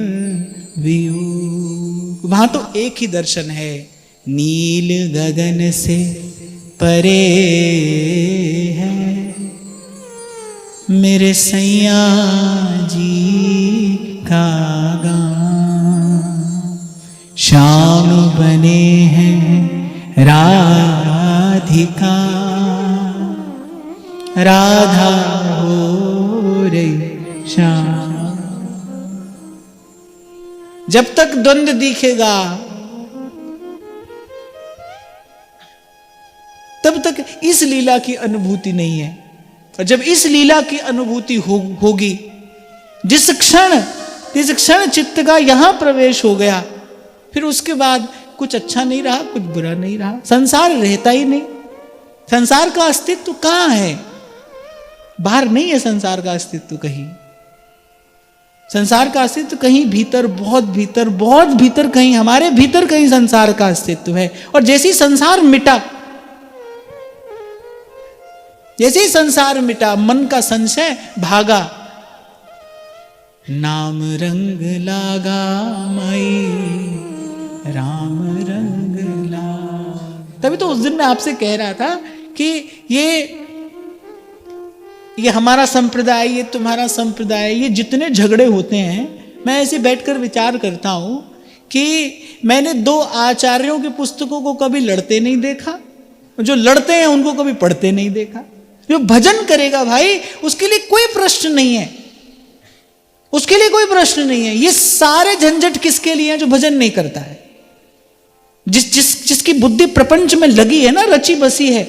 वियोग। वहां तो एक ही दर्शन है, नील गगन से परे है मेरे सैया जी का गाँव। श्याम बने हैं राधिका, राधा हो रही श्याम। जब तक द्वंद्व दिखेगा तब तक इस लीला की अनुभूति नहीं है। और जब इस लीला की अनुभूति होगी, जिस क्षण चित्त का यहां प्रवेश हो गया, फिर उसके बाद कुछ अच्छा नहीं रहा, कुछ बुरा नहीं रहा, संसार रहता ही नहीं। संसार का अस्तित्व कहां है? बाहर नहीं है संसार का अस्तित्व कहीं। संसार का अस्तित्व कहीं भीतर, बहुत भीतर, बहुत भीतर, कहीं हमारे भीतर कहीं संसार का अस्तित्व है। और जैसे ही संसार मिटा, जैसे ही संसार मिटा, मन का संशय भागा, नाम रंग लागा माई राम रंग लागा। तभी तो उस दिन मैं आपसे कह रहा था कि ये हमारा संप्रदाय, ये तुम्हारा संप्रदाय, ये जितने झगड़े होते हैं, मैं ऐसे बैठकर विचार करता हूं कि मैंने दो आचार्यों की पुस्तकों को कभी लड़ते नहीं देखा, जो लड़ते हैं उनको कभी पढ़ते नहीं देखा। जो भजन करेगा भाई, उसके लिए कोई प्रश्न नहीं है, उसके लिए कोई प्रश्न नहीं है। ये सारे झंझट किसके लिए हैं? जो भजन नहीं करता है, जिसकी बुद्धि प्रपंच में लगी है ना, रची बसी है।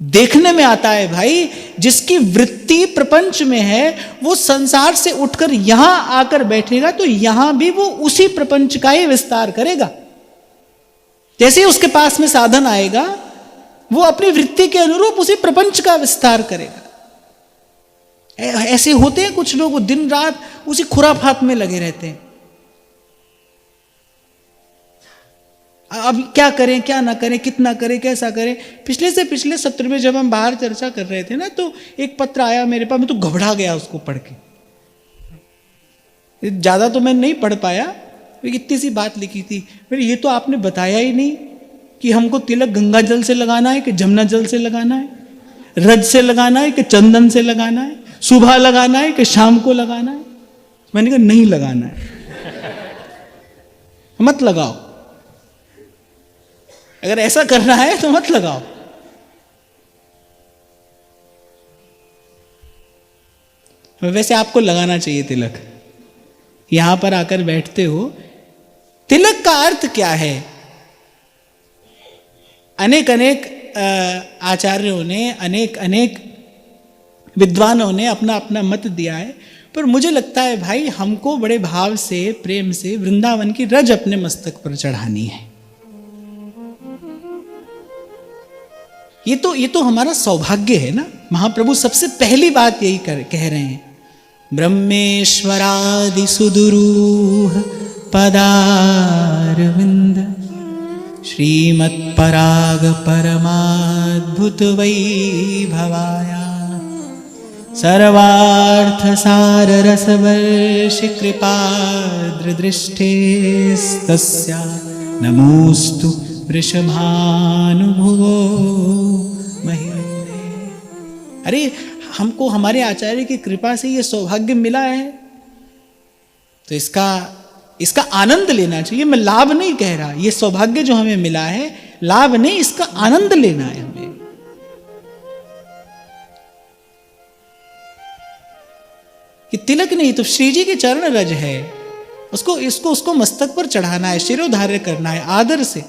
देखने में आता है भाई, जिसकी वृत्ति प्रपंच में है, वो संसार से उठकर यहां आकर बैठेगा तो यहां भी वो उसी प्रपंच का ही विस्तार करेगा। जैसे ही उसके पास में साधन आएगा, वो अपनी वृत्ति के अनुरूप उसी प्रपंच का विस्तार करेगा। ऐसे होते हैं कुछ लोग, वो दिन रात उसी खुराफात में लगे रहते हैं। अब क्या करें, क्या ना करें, कितना करें, कैसा करें। पिछले सत्र में जब हम बाहर चर्चा कर रहे थे ना, तो एक पत्र आया मेरे पास, मैं तो घबरा गया उसको पढ़ के। ज्यादा तो मैं नहीं पढ़ पाया, इतनी सी बात लिखी थी। फिर ये तो आपने बताया ही नहीं कि हमको तिलक गंगा जल से लगाना है कि जमुना जल से लगाना है, रज से लगाना है कि चंदन से लगाना है। सुबह लगाना है कि शाम को लगाना है? मैंने कहा नहीं लगाना है, मत लगाओ। अगर ऐसा करना है तो मत लगाओ। वैसे आपको लगाना चाहिए तिलक। यहां पर आकर बैठते हो, तिलक का अर्थ क्या है? अनेक अनेक आचार्यों ने, अनेक अनेक विद्वानों ने अपना अपना मत दिया है, पर मुझे लगता है भाई हमको बड़े भाव से, प्रेम से वृंदावन की रज अपने मस्तक पर चढ़ानी है। ये तो हमारा सौभाग्य है ना। महाप्रभु सबसे पहली बात यही कह रहे हैं, ब्रह्मेश्वरादि सुदुरूह पदारविंद श्रीमत्पराग परमाद्भुत वैभवाया सर्वार्थ सार रसवर्ष कृपादृदृष्टेस्तस्या नमोस्तु वृषभानुभुवो महिमने। अरे हमको हमारे आचार्य की कृपा से ये सौभाग्य मिला है, तो इसका आनंद लेना चाहिए। मैं लाभ नहीं कह रहा, ये सौभाग्य जो हमें मिला है लाभ नहीं, इसका आनंद लेना है हमें। कि तिलक नहीं तो श्री जी के चरण रज है, उसको मस्तक पर चढ़ाना है, शिरोधार्य करना है आदर से।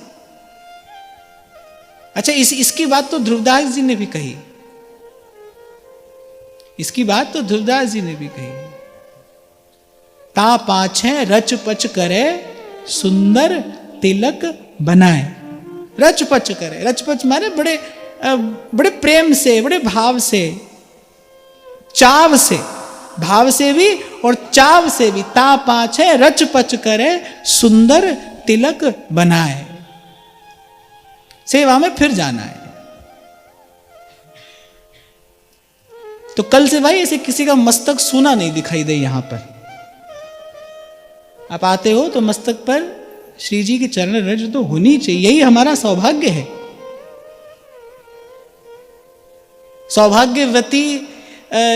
अच्छा, इसकी बात तो ध्रुवदास जी ने भी कही, इसकी बात तो ध्रुवदास जी ने भी कही, ता पाछे रच पच करे सुंदर तिलक बनाए। रच पच करे, रच पच माने बड़े प्रेम से, बड़े भाव से, चाव से, भाव से भी और चाव से भी, ता पाछे रच पच करे सुंदर तिलक बनाए। सेवा में फिर जाना है। तो कल से भाई ऐसे किसी का मस्तक सूना नहीं दिखाई दे। यहां पर आप आते हो तो मस्तक पर श्री जी की चरण रज तो होनी चाहिए, यही हमारा सौभाग्य है। सौभाग्यवती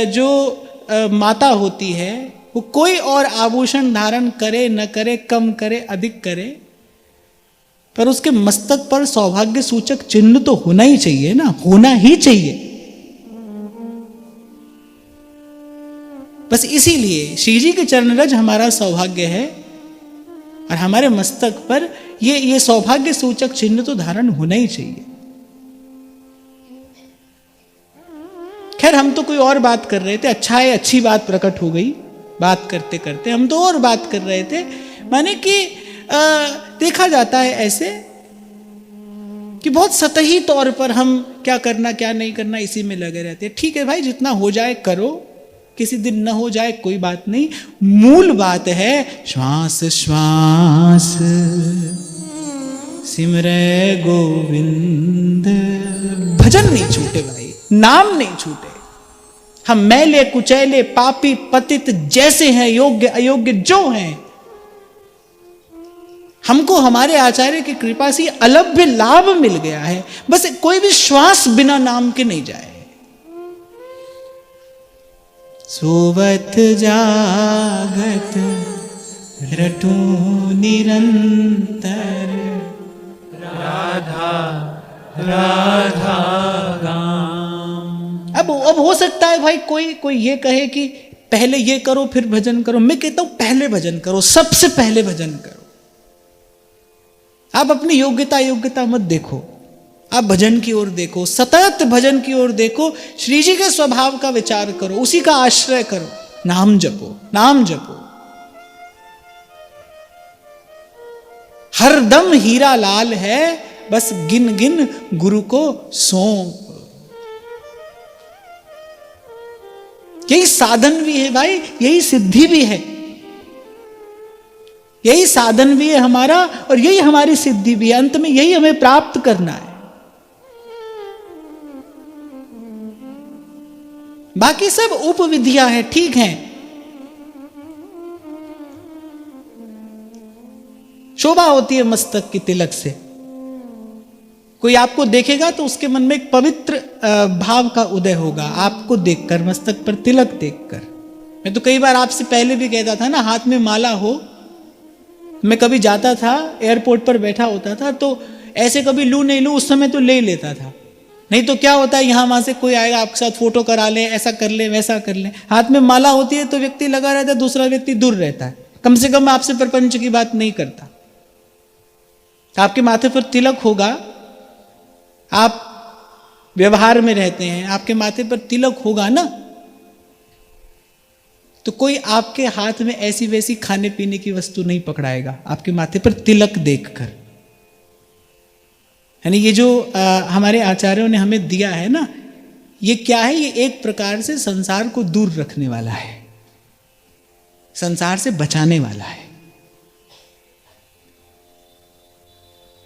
जो माता होती है वो कोई और आभूषण धारण करे न करे, कम करे अधिक करे, पर उसके मस्तक पर सौभाग्य सूचक चिन्ह तो होना ही चाहिए ना, होना ही चाहिए। बस इसीलिए श्री जी के चरण रज हमारा सौभाग्य है और हमारे मस्तक पर ये सौभाग्य सूचक चिन्ह तो धारण होना ही चाहिए। खैर हम तो कोई और बात कर रहे थे, अच्छा है, अच्छी बात प्रकट हो गई। बात करते करते हम तो और बात कर रहे थे, माने कि देखा जाता है ऐसे कि बहुत सतही तौर पर हम क्या करना क्या नहीं करना इसी में लगे रहते हैं। ठीक है भाई, जितना हो जाए करो, किसी दिन न हो जाए कोई बात नहीं। मूल बात है श्वास श्वास सिमरे गोविंद, भजन नहीं छूटे भाई, नाम नहीं छूटे। हम मैले कुचैले पापी पतित जैसे हैं, योग्य अयोग्य जो हैं, हमको हमारे आचार्य की कृपा से अलभ्य लाभ मिल गया है। बस कोई भी श्वास बिना नाम के नहीं जाए। सोवत जागत रटू निरंतर, राधा राधा गाम। अब हो सकता है भाई कोई ये कहे कि पहले ये करो फिर भजन करो। मैं कहता हूं पहले भजन करो, सबसे पहले भजन करो। आप अपनी योग्यता मत देखो, आप भजन की ओर देखो, सतत भजन की ओर देखो। श्री जी के स्वभाव का विचार करो, उसी का आश्रय करो, नाम जपो, नाम जपो। हर दम हीरा लाल है, बस गिन गिन गुरु को सौंप। यही साधन भी है भाई, यही सिद्धि भी है, यही साधन भी है हमारा और यही हमारी सिद्धि भी है। अंत में यही हमें प्राप्त करना है। बाकी सब उपविधियां हैं, ठीक हैं, शोभा होती है मस्तक की तिलक से, कोई आपको देखेगा तो उसके मन में एक पवित्र भाव का उदय होगा, आपको देखकर, मस्तक पर तिलक देखकर। मैं तो कई बार आपसे पहले भी कहता था ना, हाथ में माला हो। मैं कभी जाता था, एयरपोर्ट पर बैठा होता था, तो ऐसे कभी लूँ नहीं लूँ, उस समय तो ले लेता था। नहीं तो क्या होता है, यहाँ वहाँ से कोई आएगा, आपके साथ फोटो करा ले, ऐसा कर ले, वैसा कर ले। हाथ में माला होती है तो व्यक्ति लगा रहता है, दूसरा व्यक्ति दूर रहता है, कम से कम आपसे प्रपंच की बात नहीं करता। आपके माथे पर तिलक होगा, आप व्यवहार में रहते हैं, आपके माथे पर तिलक होगा ना, तो कोई आपके हाथ में ऐसी वैसी खाने पीने की वस्तु नहीं पकड़ाएगा, आपके माथे पर तिलक देखकर। यानी ये जो हमारे आचार्यों ने हमें दिया है ना, ये क्या है, ये एक प्रकार से संसार को दूर रखने वाला है, संसार से बचाने वाला है।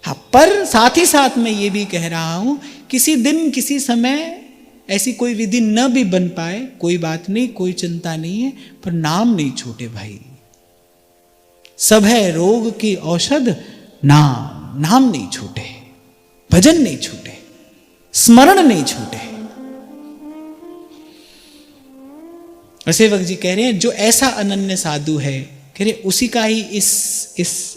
हाँ, पर साथ ही साथ मैं ये भी कह रहा हूं, किसी दिन किसी समय ऐसी कोई विधि न भी बन पाए, कोई बात नहीं, कोई चिंता नहीं है, पर नाम नहीं छूटे भाई। सब है रोग की औषध नाम, नाम नहीं छूटे, भजन नहीं छूटे, स्मरण नहीं छूटे। सेवक जी कह रहे हैं, जो ऐसा अनन्य साधु है, कह रहे उसी का ही इस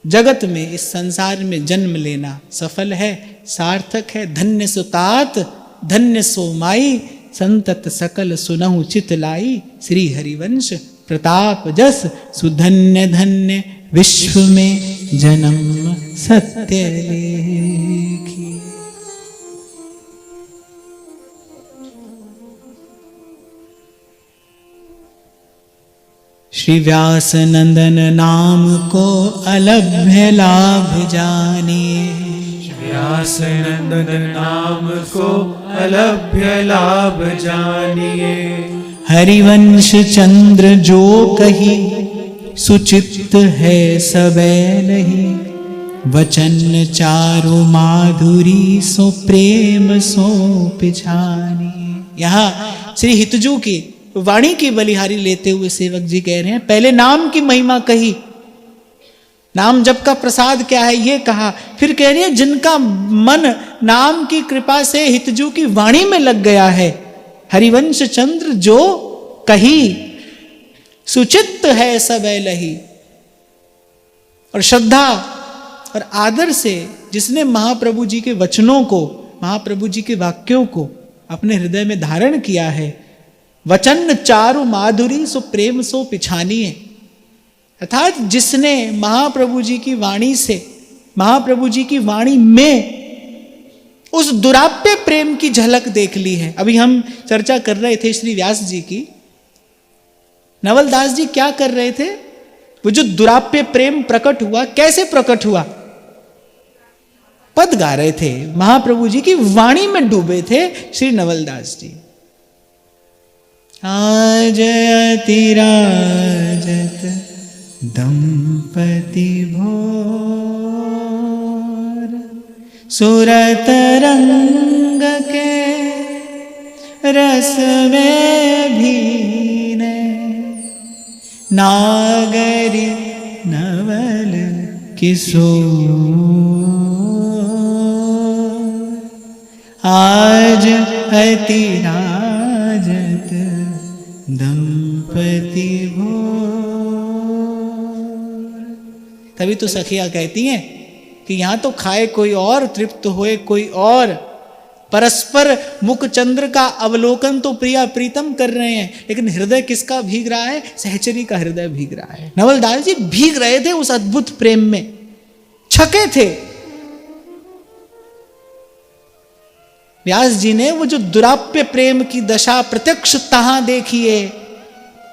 जगत में, इस संसार में जन्म लेना सफल है, सार्थक है। धन्य सुतात धन्य सोमाई, संतत सकल सुनहु चित लाई। श्री हरिवंश प्रताप जस, सुधन्य धन्य विश्व में जन्म सत्य लेखी। श्री व्यास नंदन नाम को अलभ्य लाभ जानिए। व्यास नंदन नाम को अलभ्य लाभ जानिए। हरिवंश चंद्र जो कही, सुचित है सबे नहीं। वचन चारु माधुरी, सो प्रेम सो पिछानी। यहाँ श्री हितजू की वाणी की बलिहारी लेते हुए सेवक जी कह रहे हैं, पहले नाम की महिमा कही, नाम जप का प्रसाद क्या है ये कहा, फिर कह रही है जिनका मन नाम की कृपा से हितजू की वाणी में लग गया है, हरिवंश चंद्र जो कही, सुचित्त है सब लही। और श्रद्धा और आदर से जिसने महाप्रभु जी के वचनों को, महाप्रभु जी के वाक्यों को अपने हृदय में धारण किया है, वचन चारु माधुरी, सो प्रेम सो पिछानी है। अर्थात जिसने महाप्रभु जी की वाणी से, महाप्रभु जी की वाणी में उस दुराप्य प्रेम की झलक देख ली है। अभी हम चर्चा कर रहे थे श्री व्यास जी की, नवलदास जी क्या कर रहे थे, वो जो दुराप्य प्रेम प्रकट हुआ, कैसे प्रकट हुआ, पद गा रहे थे, महाप्रभु जी की वाणी में डूबे थे श्री नवलदास जी। आज अतिराजत दंपति भोर, सुरत रंग के रस में भीने, नागरी नवल किशोर। आज अतिराजत दंपति भोर। तभी तो सखियां कहती हैं कि यहां तो खाए कोई और, तृप्त होए कोई और, परस्पर मुख चंद्र का अवलोकन तो प्रिया प्रीतम कर रहे हैं, लेकिन हृदय किसका भीग रहा है, सहचरी का हृदय भीग रहा है। नवलदास जी भीग रहे थे उस अद्भुत प्रेम में, छके थे। व्यास जी ने वो जो दुराप्य प्रेम की दशा प्रत्यक्ष तहां देखी है,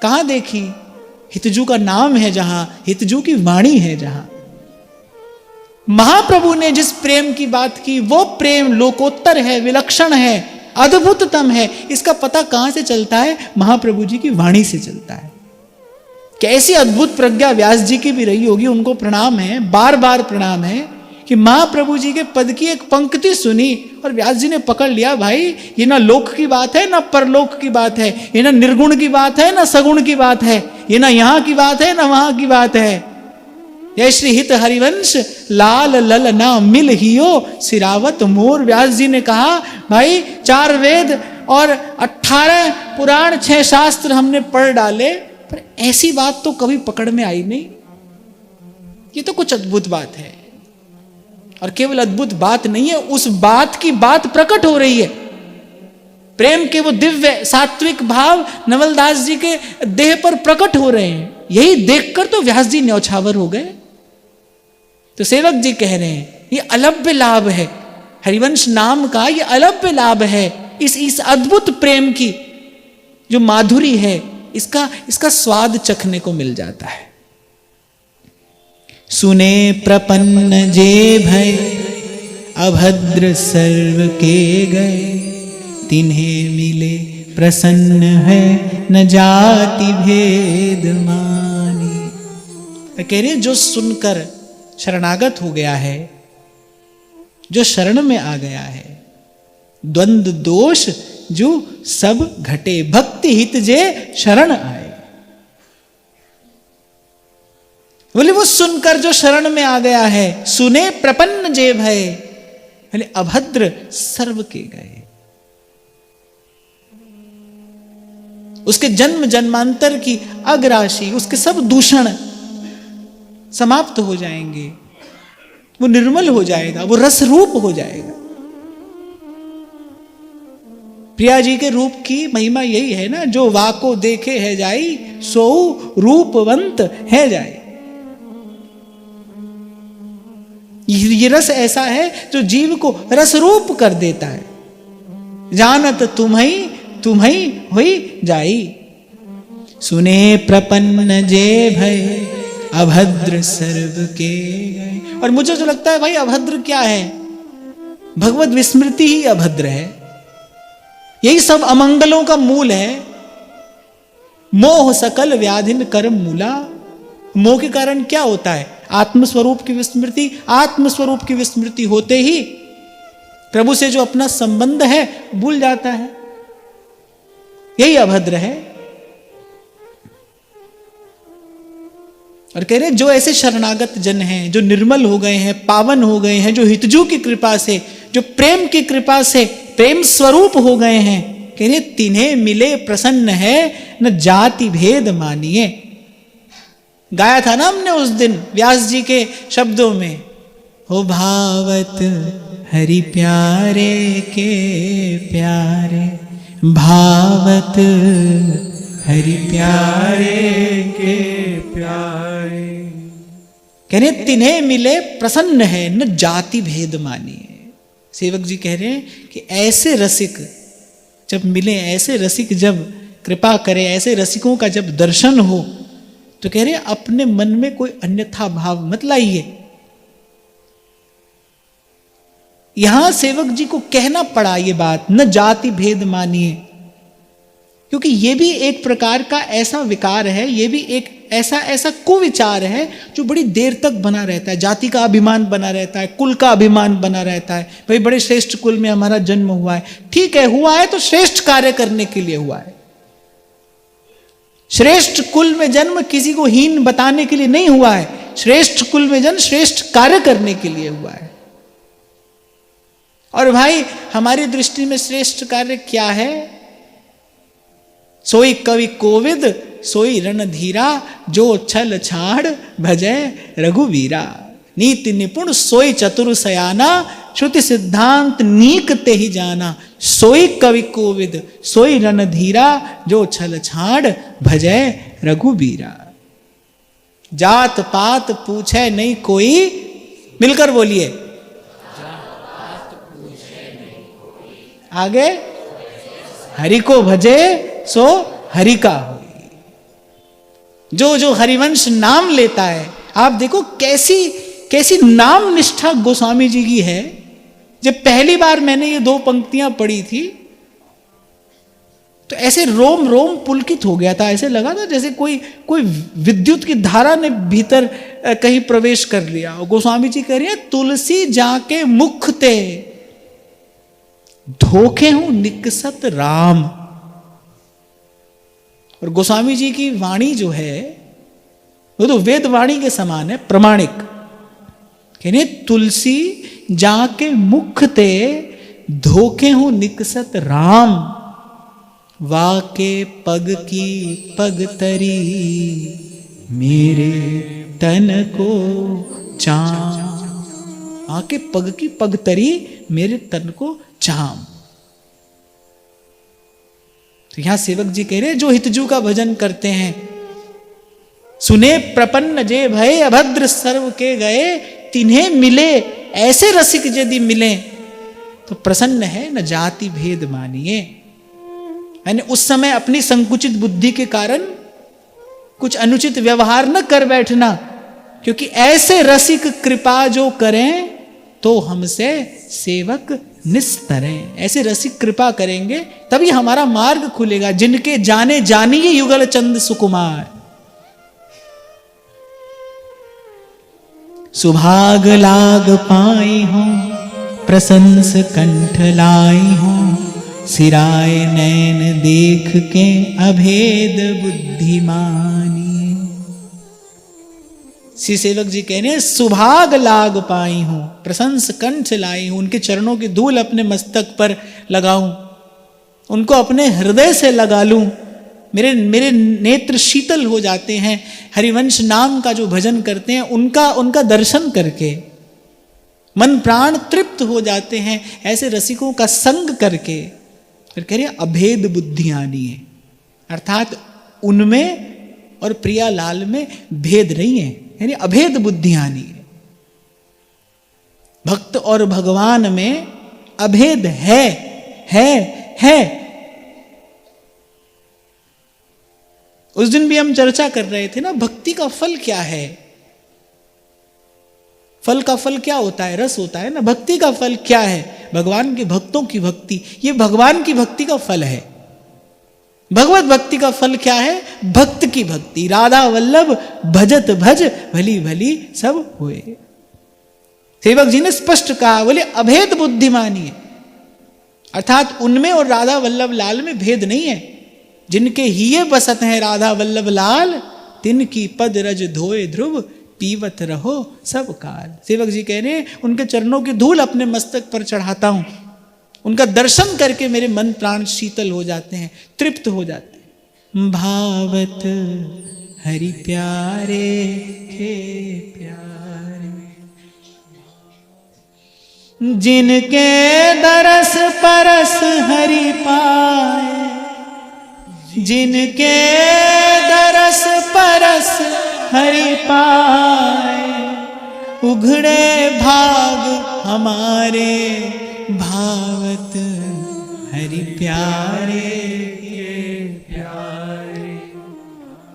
कहां देखी, हितजू का नाम है जहां, हितजू की वाणी है जहां। महाप्रभु ने जिस प्रेम की बात की, वो प्रेम लोकोत्तर है, विलक्षण है, अद्भुततम है। इसका पता कहां से चलता है, महाप्रभु जी की वाणी से चलता है। कैसी अद्भुत प्रज्ञा व्यास जी की भी रही होगी, उनको प्रणाम है, बार बार प्रणाम है, कि महाप्रभु जी के पद की एक पंक्ति सुनी और व्यास जी ने पकड़ लिया, भाई ये ना लोक की बात है, ना परलोक की बात है, ये ना निर्गुण की बात है, ना सगुण की बात है, ये ना यहां की बात है, ना वहां की बात है, जय श्री हित हरिवंश लाल लल ना मिल हियो सिरावत मोर। व्यास जी ने कहा भाई 4 वेद और 18 पुराण 6 शास्त्र हमने पढ़ डाले, पर ऐसी बात तो कभी पकड़ में आई नहीं। ये तो कुछ अद्भुत बात है, और केवल अद्भुत बात नहीं है, उस बात की बात प्रकट हो रही है। प्रेम के वो दिव्य सात्विक भाव नवलदास जी के देह पर प्रकट हो रहे हैं। यही देखकर तो व्यास जी न्यौछावर हो गए। तो सेवक जी कह रहे हैं ये अलभ्य लाभ है, हरिवंश नाम का ये अलभ्य लाभ है। इस अद्भुत प्रेम की जो माधुरी है, इसका स्वाद चखने को मिल जाता है। सुने प्रपन्न जे भय अभद्र सर्व के गए, तिन्हें मिले प्रसन्न है न जाति भेद मानी। कह रहे जो सुनकर शरणागत हो गया है, जो शरण में आ गया है, द्वंद्व दोष जो सब घटे, भक्ति हित जे शरण आए। बोले वो सुनकर जो शरण में आ गया है, सुने प्रपन्न जे भय, बोले अभद्र सर्व के गए। उसके जन्म जन्मांतर की अग्राशी, उसके सब दूषण समाप्त हो जाएंगे, वो निर्मल हो जाएगा, वो रस रूप हो जाएगा। प्रिया जी के रूप की महिमा यही है ना, जो वाको देखे है जाई सो रूपवंत है जाए। ये रस ऐसा है जो जीव को रस रूप कर देता है। जानत तुम्हीं हुई जाई, सुने प्रपन्न जे भय अभद्र सर्व के गए। और मुझे जो लगता है भाई अभद्र क्या है, भगवत विस्मृति ही अभद्र है। यही सब अमंगलों का मूल है। मोह सकल व्याधिन कर्म मूला। मोह के कारण क्या होता है, आत्मस्वरूप की विस्मृति। आत्मस्वरूप की विस्मृति होते ही प्रभु से जो अपना संबंध है भूल जाता है। यही अभद्र है। और कह रहे जो ऐसे शरणागत जन हैं, जो निर्मल हो गए हैं, पावन हो गए हैं, जो हितजू की कृपा से, जो प्रेम की कृपा से प्रेम स्वरूप हो गए हैं, कह रहे तिन्हें मिले प्रसन्न है न जाति भेद मानिए। गाया था ना हमने उस दिन व्यास जी के शब्दों में, हो भावत हरि प्यारे के प्यारे, भावत हरि प्यारे के प्यारे। कहने तिन्हें मिले प्रसन्न है न जाति भेद मानिए। सेवक जी कह रहे हैं कि ऐसे रसिक जब मिले, ऐसे रसिक जब कृपा करे, ऐसे रसिकों का जब दर्शन हो, तो कह रहे हैं अपने मन में कोई अन्यथा भाव मत लाइए। यहां सेवक जी को कहना पड़ा ये बात, न जाति भेद मानिए, क्योंकि ये भी एक प्रकार का ऐसा विकार है, ये भी एक ऐसा कुविचार है जो बड़ी देर तक बना रहता है। जाति का अभिमान बना रहता है, कुल का अभिमान बना रहता है। भाई बड़े श्रेष्ठ कुल में हमारा जन्म हुआ है, ठीक है, हुआ है तो श्रेष्ठ कार्य करने के लिए हुआ है। श्रेष्ठ कुल में जन्म किसी को हीन बताने के लिए नहीं हुआ है। श्रेष्ठ कुल में जन्म श्रेष्ठ कार्य करने के लिए हुआ है। और भाई हमारी दृष्टि में श्रेष्ठ कार्य क्या है? सोई कवि कोविद सोई रणधीरा, जो छल छाड़ भजय रघुवीरा। नीति निपुण सोई चतुर सयाना, श्रुति सिद्धांत नीक ते ही जाना। सोई कवि कोविद सोई रणधीरा, जो छल छाड़ भजय रघुवीरा। जात पात पूछे नहीं कोई, मिलकर बोलिए, आगे हरि को भजे सो हरि का होई। जो हरिवंश नाम लेता है, आप देखो कैसी नाम निष्ठा गोस्वामी जी की है। जब पहली बार मैंने ये 2 पंक्तियां पढ़ी थी तो ऐसे रोम रोम पुलकित हो गया था। ऐसे लगा था जैसे कोई विद्युत की धारा ने भीतर कहीं प्रवेश कर लिया। और गोस्वामी जी कह रहे हैं, तुलसी जाके मुख ते धोखे हूं निकसत राम। और गोस्वामी जी की वाणी जो है वो तो वेदवाणी के समान है, प्रमाणिक। कहने तुलसी जाके मुख ते धोखे हूं निकसत राम, वाके पग की पग तरी मेरे तन को चाम। आके पग की पग तरी मेरे तन को चाम। तो यहां सेवक जी कह रहे जो हितजू का भजन करते हैं, सुने प्रपन्न जे भय अभद्र सर्व के गए, तिन्हें मिले ऐसे रसिक यदि मिले तो प्रसन्न है न जाति भेद मानिए। यानी उस समय अपनी संकुचित बुद्धि के कारण कुछ अनुचित व्यवहार न कर बैठना, क्योंकि ऐसे रसिक कृपा जो करें तो हमसे सेवक निस्तरें। ऐसे रसिक कृपा करेंगे तभी हमारा मार्ग खुलेगा। जिनके जाने जानिए युगल चंद सुकुमार, सुभाग लाग पाई हूं प्रशंस कंठ लाई हूं, सिराय नैन देख के अभेद बुद्धिमानी। श्री सेवक जी कहने सुभाग लाग पाई हूं प्रशंस कंठ लाई हूं, उनके चरणों की धूल अपने मस्तक पर लगाऊं, उनको अपने हृदय से लगा लूं, मेरे नेत्र शीतल हो जाते हैं। हरिवंश नाम का जो भजन करते हैं उनका दर्शन करके मन प्राण तृप्त हो जाते हैं। ऐसे रसिकों का संग करके फिर कह रहे अभेद बुद्धि आनी है, अर्थात उनमें और प्रियालाल में भेद नहीं है, यानी अभेद बुद्धि आनी है। भक्त और भगवान में अभेद है। उस दिन भी हम चर्चा कर रहे थे ना, भक्ति का फल क्या है। फल का फल क्या होता है, रस होता है ना। भक्ति का फल क्या है, भगवान के भक्तों की भक्ति। ये भगवान की भक्ति का फल है। भगवत भक्ति का फल क्या है, भक्त की भक्ति। राधा वल्लभ भजत भज भली भली सब हुए। सेवक जी ने स्पष्ट कहा, बोले अभेद बुद्धिमानी है, अर्थात उनमें और राधा वल्लभ लाल में भेद नहीं है। जिनके हिये बसत हैं राधा वल्लभ लाल, तिनकी पद रज धोए ध्रुव पीवत रहो सब काल। सेवक जी कह रहे हैं उनके चरणों की धूल अपने मस्तक पर चढ़ाता हूं, उनका दर्शन करके मेरे मन प्राण शीतल हो जाते हैं, तृप्त हो जाते हैं। भावत हरि प्यारे के प्यारे, जिनके दरस परस हरि पाए, जिनके दरस परस हरि पाए, उघड़े भाग हमारे भावत हरि प्यारे के प्यारे,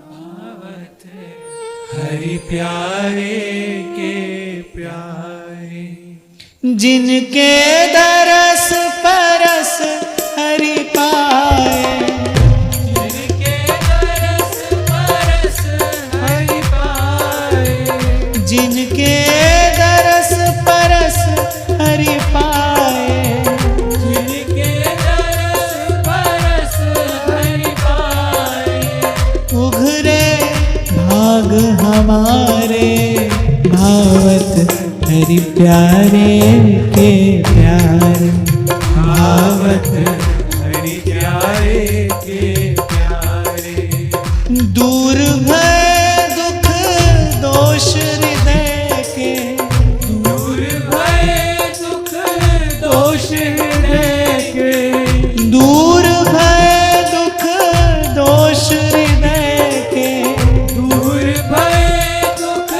भावत हरि प्यारे के प्यारे, जिनके दरस परस हरि पाए, जिनके दरस परस हरि पाए, जिनके दरस परस हरि पाए, उघरे भाग हमारे भावत हरि प्यारे के प्यारे, भावत हरि प्यारे के प्यारे। दूर भय दुख दोष हृदय के, दूर भय दुख दोष हृदय के, दूर भय दुख दोष हृदय के, दूर भय दुख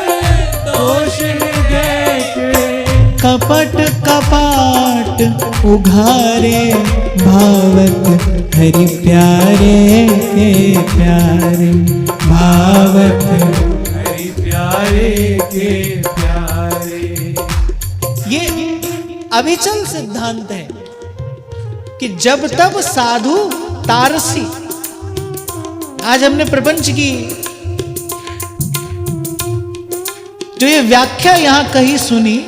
दोष हृदय के, कपट कपाट उघारे भावत हरि प्यारे के प्यारे, भावत हरि प्यारे के प्यारे। ये अविचल सिद्धांत है कि जब तब साधु तारसी। आज हमने प्रपंच की जो ये व्याख्या यहां कही सुनी,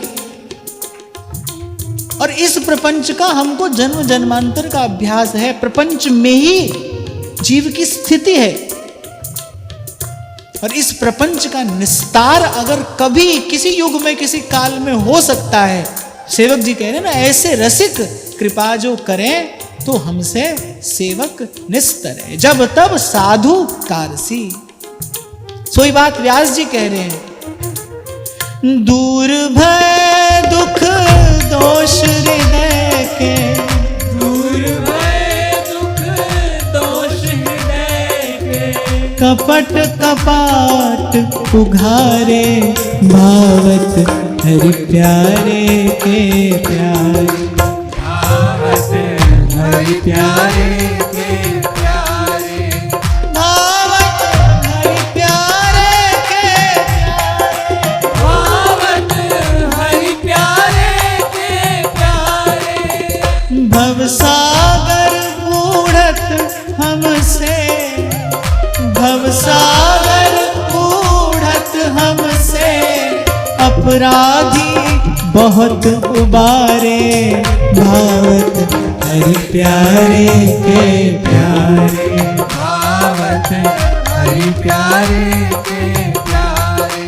और इस प्रपंच का हमको जन्म जन्मांतर का अभ्यास है। प्रपंच में ही जीव की स्थिति है। और इस प्रपंच का निस्तार अगर कभी किसी युग में किसी काल में हो सकता है, सेवक जी कह रहे हैं ना, ऐसे रसिक कृपा जो करें तो हमसे सेवक निस्तर है, जब तब साधु कारसी। सोई बात व्यास जी कह रहे हैं, दूर भय दुख दोष हृदय के, दूर भय दुख दोष हृदय के, कपट कपाट उघारे, भावत हरि प्यारे के प्यारे, भावत हरि प्यारे के प्यारे, भावत हरि प्यारे के प्यारे, भावत हरि प्यारे के प्यारे, भवसागर बूढ़त हमसे, भवसागर बूढ़त हमसे, अपराधी बहुत उबारे, भावत हरि प्यारे के प्यारे, भावत हरि प्यारे के प्यारे,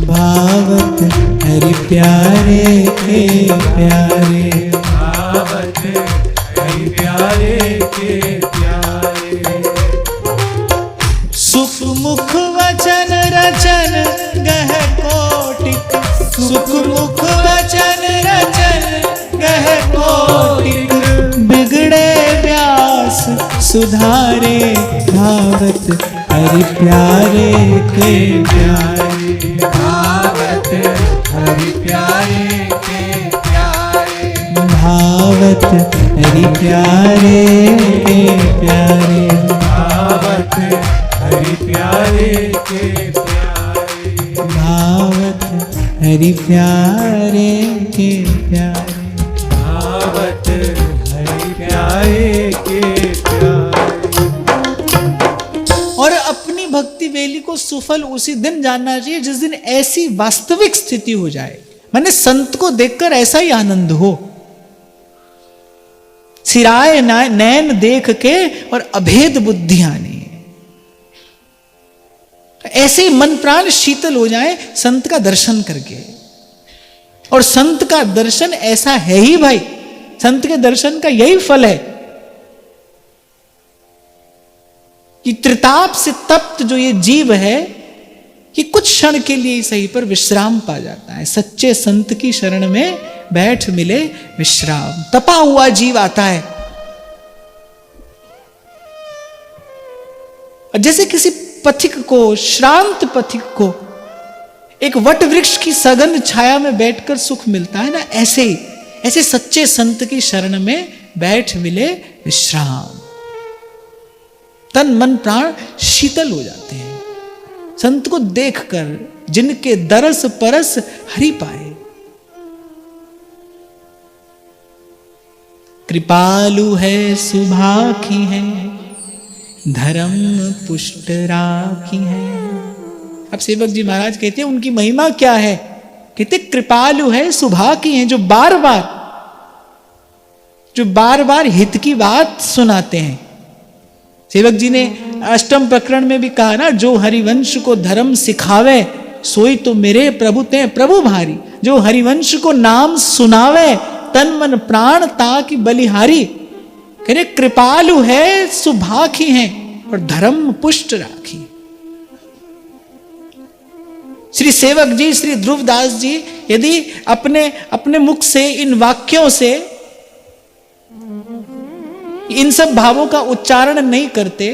भावत हरि प्यारे के प्यारे, भावत हरि प्यारे के प्यारे, सुख मुख वचन रचन गह कोटिक, सुख मुख वचन रचन गह कोटिक, बिगड़े व्यास सुधारे, भावत हरि प्यारे के प्यारे, भावत हरि प्यारे के प्यारे, भावत हरि प्यारे के प्यारे, भावत हरि प्यारे के प्यारे, भावत हरि प्यारे के प्यारे। भावत हरि प्यारे के प्यारे। और अपनी भक्ति वेली को सुफल उसी दिन जानना चाहिए जिस दिन ऐसी वास्तविक स्थिति हो जाए, माने संत को देखकर ऐसा ही आनंद हो, सिराए नैन देख के और अभेद बुद्धि आनी, ऐसे ही मन प्राण शीतल हो जाए संत का दर्शन करके। और संत का दर्शन ऐसा है ही भाई, संत के दर्शन का यही फल है कि त्रिताप से तप्त जो ये जीव है कि कुछ क्षण के लिए ही सही पर विश्राम पा जाता है। सच्चे संत की शरण में बैठ मिले विश्राम, तपा हुआ जीव आता है। और जैसे किसी पथिक को, श्रांत पथिक को एक वट वृक्ष की सघन छाया में बैठकर सुख मिलता है ना, ऐसे ही ऐसे सच्चे संत की शरण में बैठ मिले विश्राम, तन मन प्राण शीतल हो जाते हैं संत को देखकर, जिनके दरस परस हरि पाए। कृपालु है सुभाखी है, धर्म पुष्ट राखी है। अब सेवक जी महाराज कहते हैं उनकी महिमा क्या है, कहते कृपालु है सुभाखी है, जो बार बार हित की बात सुनाते हैं। सेवक जी ने अष्टम प्रकरण में भी कहा ना, जो हरिवंश को धर्म सिखावे सोई तो मेरे प्रभु ते प्रभु भारी, जो हरिवंश को नाम सुनावे तन मन प्राण ताकि बलिहारी। कह रहे कृपालु है सुभाखी है और धर्म पुष्ट राखी। श्री सेवक जी, श्री ध्रुवदास जी यदि अपने मुख से इन वाक्यों से इन सब भावों का उच्चारण नहीं करते